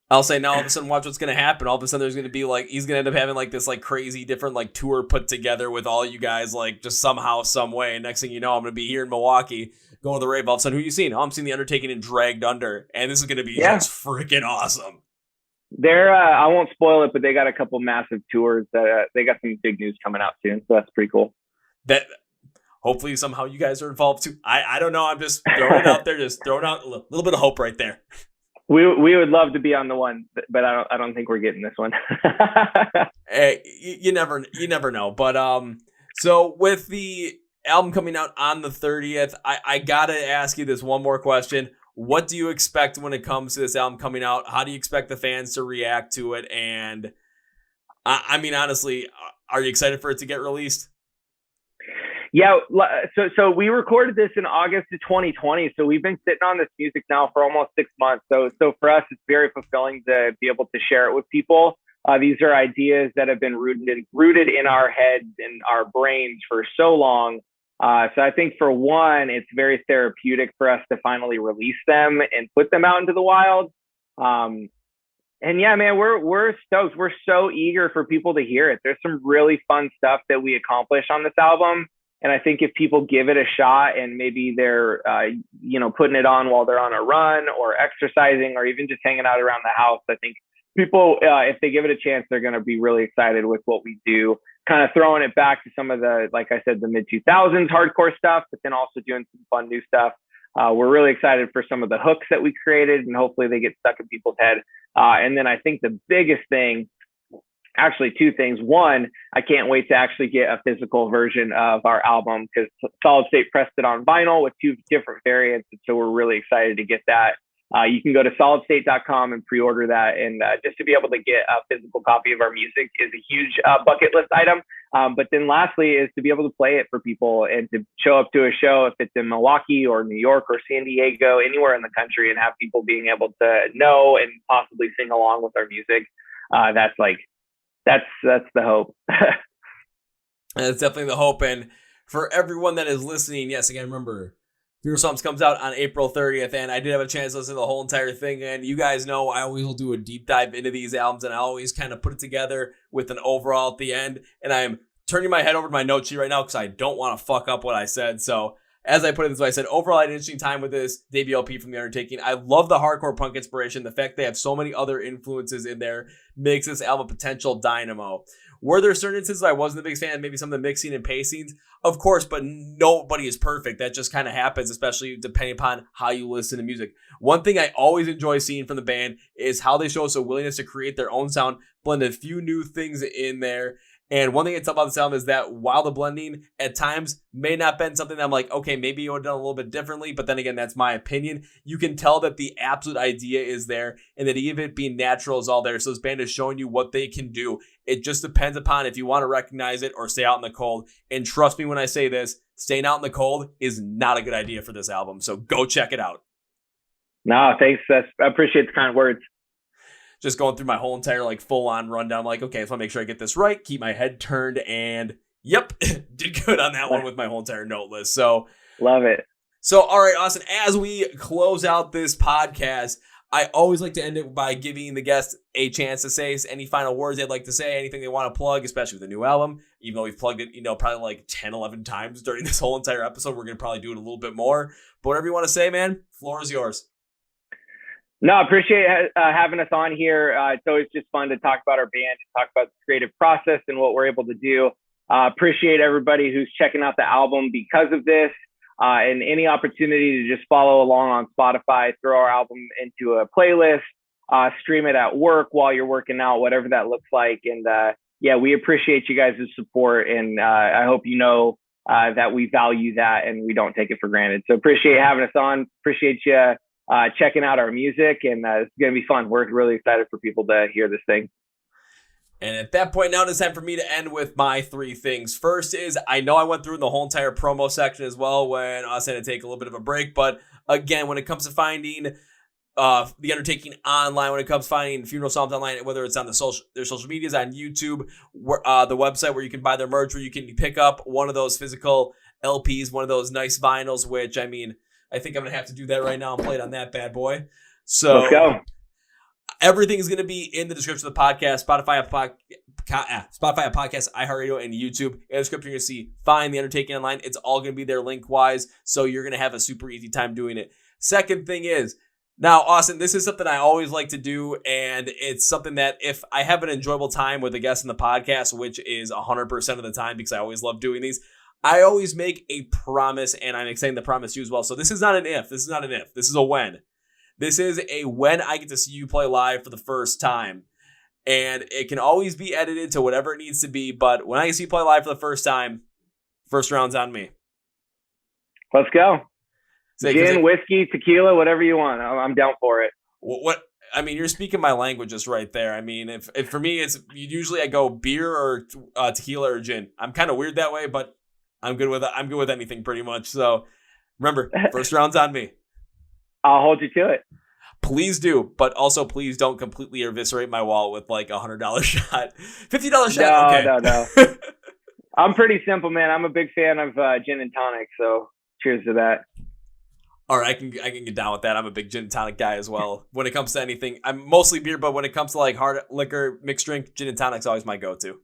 Speaker 1: I'll say now all of a sudden watch what's going to happen. All of a sudden there's going to be like, he's going to end up having like this like crazy different like tour put together with all you guys like just somehow, some way. And next thing you know, I'm going to be here in Milwaukee going to the rave. All of a sudden, who you seen? Oh, I'm seeing the Undertaking and Dragged Under. And this is going to be just freaking awesome.
Speaker 2: They're, I won't spoil it, but they got a couple massive tours that they got some big news coming out soon. So that's pretty cool.
Speaker 1: That hopefully somehow you guys are involved too. I don't know. I'm just throwing it out there, just throwing out a little bit of hope right there.
Speaker 2: We would love to be on the one, but I don't think we're getting this one.
Speaker 1: Hey, you never know. But so with the album coming out on the 30th, I gotta ask you this one more question. What do you expect when it comes to this album coming out? How do you expect the fans to react to it? And I mean, honestly, are you excited for it to get released?
Speaker 2: Yeah, so we recorded this in August of 2020. So we've been sitting on this music now for almost 6 months. So for us, it's very fulfilling to be able to share it with people. These are ideas that have been rooted in our heads and our brains for so long. So I think for one, it's very therapeutic for us to finally release them and put them out into the wild. And yeah, man, we're stoked. We're so eager for people to hear it. There's some really fun stuff that we accomplished on this album. And I think if people give it a shot and maybe they're, putting it on while they're on a run or exercising or even just hanging out around the house, I think people, if they give it a chance, they're going to be really excited with what we do. Kind of throwing it back to some of the, like I said, the mid 2000s hardcore stuff, but then also doing some fun new stuff. We're really excited for some of the hooks that we created, and hopefully they get stuck in people's head. And then I think the biggest thing, actually two things. One, I can't wait to actually get a physical version of our album because Solid State pressed it on vinyl with 2 different variants. And so we're really excited to get that. You can go to solidstate.com and pre-order that. And just to be able to get a physical copy of our music is a huge bucket list item. But then lastly is to be able to play it for people and to show up to a show if it's in Milwaukee or New York or San Diego, anywhere in the country, and have people being able to know and possibly sing along with our music. That's the hope.
Speaker 1: That's definitely the hope. And for everyone that is listening, yes, again, remember, Funeral Psalms comes out on April 30th, and I did have a chance to listen to the whole entire thing. And you guys know I always will do a deep dive into these albums, and I always kind of put it together with an overall at the end. And I am turning my head over to my note sheet right now because I don't want to fuck up what I said. So as I put it this way, I said, overall, I had an interesting time with this debut LP from The Undertaking. I love the hardcore punk inspiration. The fact they have so many other influences in there makes this album a potential dynamo. Were there certain instances I wasn't the biggest fan of, maybe some of the mixing and pacings? Of course, but nobody is perfect. That just kind of happens, especially depending upon how you listen to music. One thing I always enjoy seeing from the band is how they show us a willingness to create their own sound, blend a few new things in there. And one thing I tell about this album is that while the blending at times may not have been something that I'm like, okay, maybe you would have done a little bit differently, but then again, that's my opinion. You can tell that the absolute idea is there and that even it being natural is all there. So this band is showing you what they can do. It just depends upon if you want to recognize it or stay out in the cold. And trust me when I say this, staying out in the cold is not a good idea for this album. So go check it out.
Speaker 2: No, thanks. I appreciate the kind words.
Speaker 1: Just going through my whole entire like full on rundown. I'm like, okay, so I make sure I get this right, keep my head turned, and yep, did good on that one with my whole entire note list. So
Speaker 2: love it.
Speaker 1: So, all right, Austin, as we close out this podcast, I always like to end it by giving the guest a chance to say any final words they'd like to say, anything they want to plug, especially with the new album. Even though we've plugged it, probably like 10, 11 times during this whole entire episode, we're going to probably do it a little bit more. But whatever you want to say, man, floor is yours.
Speaker 2: No, I appreciate having us on here. It's always just fun to talk about our band and talk about the creative process and what we're able to do. Appreciate everybody who's checking out the album because of this. And any opportunity to just follow along on Spotify, throw our album into a playlist, stream it at work while you're working out, whatever that looks like. And we appreciate you guys' support. And I hope you know that we value that and we don't take it for granted. So appreciate having us on. Appreciate you checking out our music. And it's going to be fun. We're really excited for people to hear this thing.
Speaker 1: And at that point, now it's time for me to end with my 3 things. First is, I know I went through the whole entire promo section as well when I was had to take a little bit of a break. But again, when it comes to finding the Undertaking online, when it comes to finding Funeral Psalms online, whether it's on their social medias, on YouTube, the website where you can buy their merch, where you can pick up one of those physical LPs, one of those nice vinyls, which, I think I'm going to have to do that right now and play it on that bad boy. So
Speaker 2: let's go.
Speaker 1: Everything is going to be in the description of the podcast, Spotify, podcast, iHeartRadio, and YouTube. In the description, you're going to see Find the Undertaking online. It's all going to be there link-wise, so you're going to have a super easy time doing it. Second thing is, now, Austin, this is something I always like to do, and it's something that if I have an enjoyable time with a guest in the podcast, which is 100% of the time because I always love doing these, I always make a promise, and I'm extending the promise to you as well. So this is not an if. This is not an if. This is a when. This is a when I get to see you play live for the first time. And it can always be edited to whatever it needs to be. But when I see you play live for the first time, first round's on me.
Speaker 2: Let's go. Gin, whiskey, tequila, whatever you want. I'm down for it.
Speaker 1: What? You're speaking my language just right there. If for me, it's usually I go beer or tequila or gin. I'm kind of weird that way, but I'm good with anything pretty much. So remember, first round's on me.
Speaker 2: I'll hold you to it.
Speaker 1: Please do, but also please don't completely eviscerate my wallet with like $100 shot, $50 shot.
Speaker 2: No. I'm pretty simple, man. I'm a big fan of gin and tonic, so cheers to that.
Speaker 1: All right, I can get down with that. I'm a big gin and tonic guy as well. When it comes to anything, I'm mostly beer, but when it comes to like hard liquor, mixed drink, gin and tonic's always my go-to.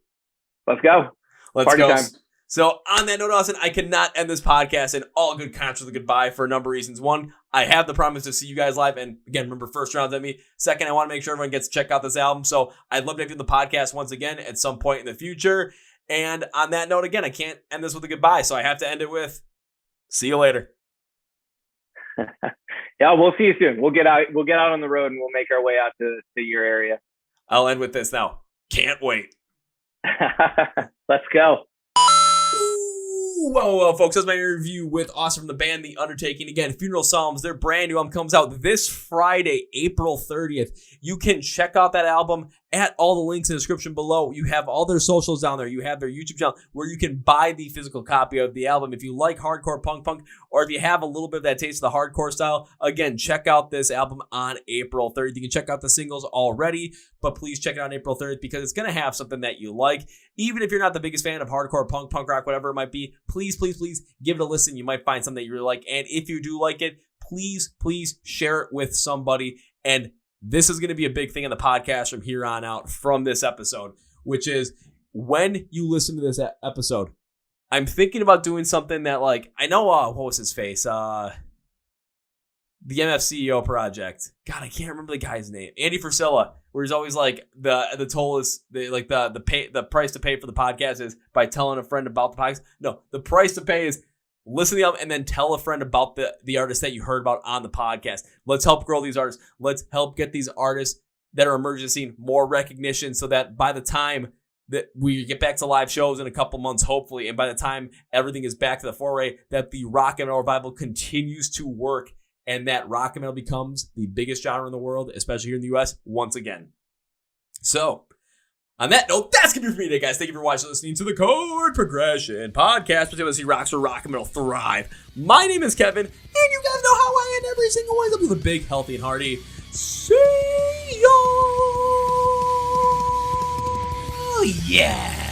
Speaker 2: Let's go.
Speaker 1: Let's go. Time. So on that note, Austin, I cannot end this podcast in all good conscience with a goodbye for a number of reasons. One, I have the promise to see you guys live. And again, remember, first round's at me. Second, I want to make sure everyone gets to check out this album. So I'd love to do the podcast once again at some point in the future. And on that note, again, I can't end this with a goodbye. So I have to end it with, see you later.
Speaker 2: Yeah, we'll see you soon. We'll get out on the road and we'll make our way out to your area.
Speaker 1: I'll end with this now. Can't wait.
Speaker 2: Let's go.
Speaker 1: Well, folks, that's my interview with Austin from the band The Undertaking. Again, Funeral Psalms, their brand new album comes out this Friday, April 30th. You can check out that album at all the links in the description below. You have all their socials down there. You have their YouTube channel where you can buy the physical copy of the album. If you like hardcore punk, or if you have a little bit of that taste of the hardcore style, again, check out this album on April 30th. You can check out the singles already, but please check it out on April 30th because it's going to have something that you like. Even if you're not the biggest fan of hardcore punk rock, whatever it might be, please give it a listen. You might find something that you really like. And if you do like it, please share it with somebody. And this is going to be a big thing on the podcast from here on out from this episode, which is when you listen to this episode, I'm thinking about doing something that, like, I know, what was his face? The MFCEO project. God, I can't remember the guy's name. Andy Frisella, where he's always like, the toll is, the price to pay for the podcast is by telling a friend about the podcast. No, the price to pay is listen to the album and then tell a friend about the artist that you heard about on the podcast. Let's help grow these artists. Let's help get these artists that are emerging scene more recognition so that by the time that we get back to live shows in a couple months, hopefully, and by the time everything is back to the foray, that the rock and roll revival continues to work and that rock and metal becomes the biggest genre in the world, especially here in the U.S., once again. So, on that note, that's going to be for me today, guys. Thank you for watching and listening to the Chord Progression Podcast, which is rocks where rock and metal thrive. My name is Kevin, and you guys know how I end every single one. I'll be the big, healthy, and hearty. See ya! Yeah!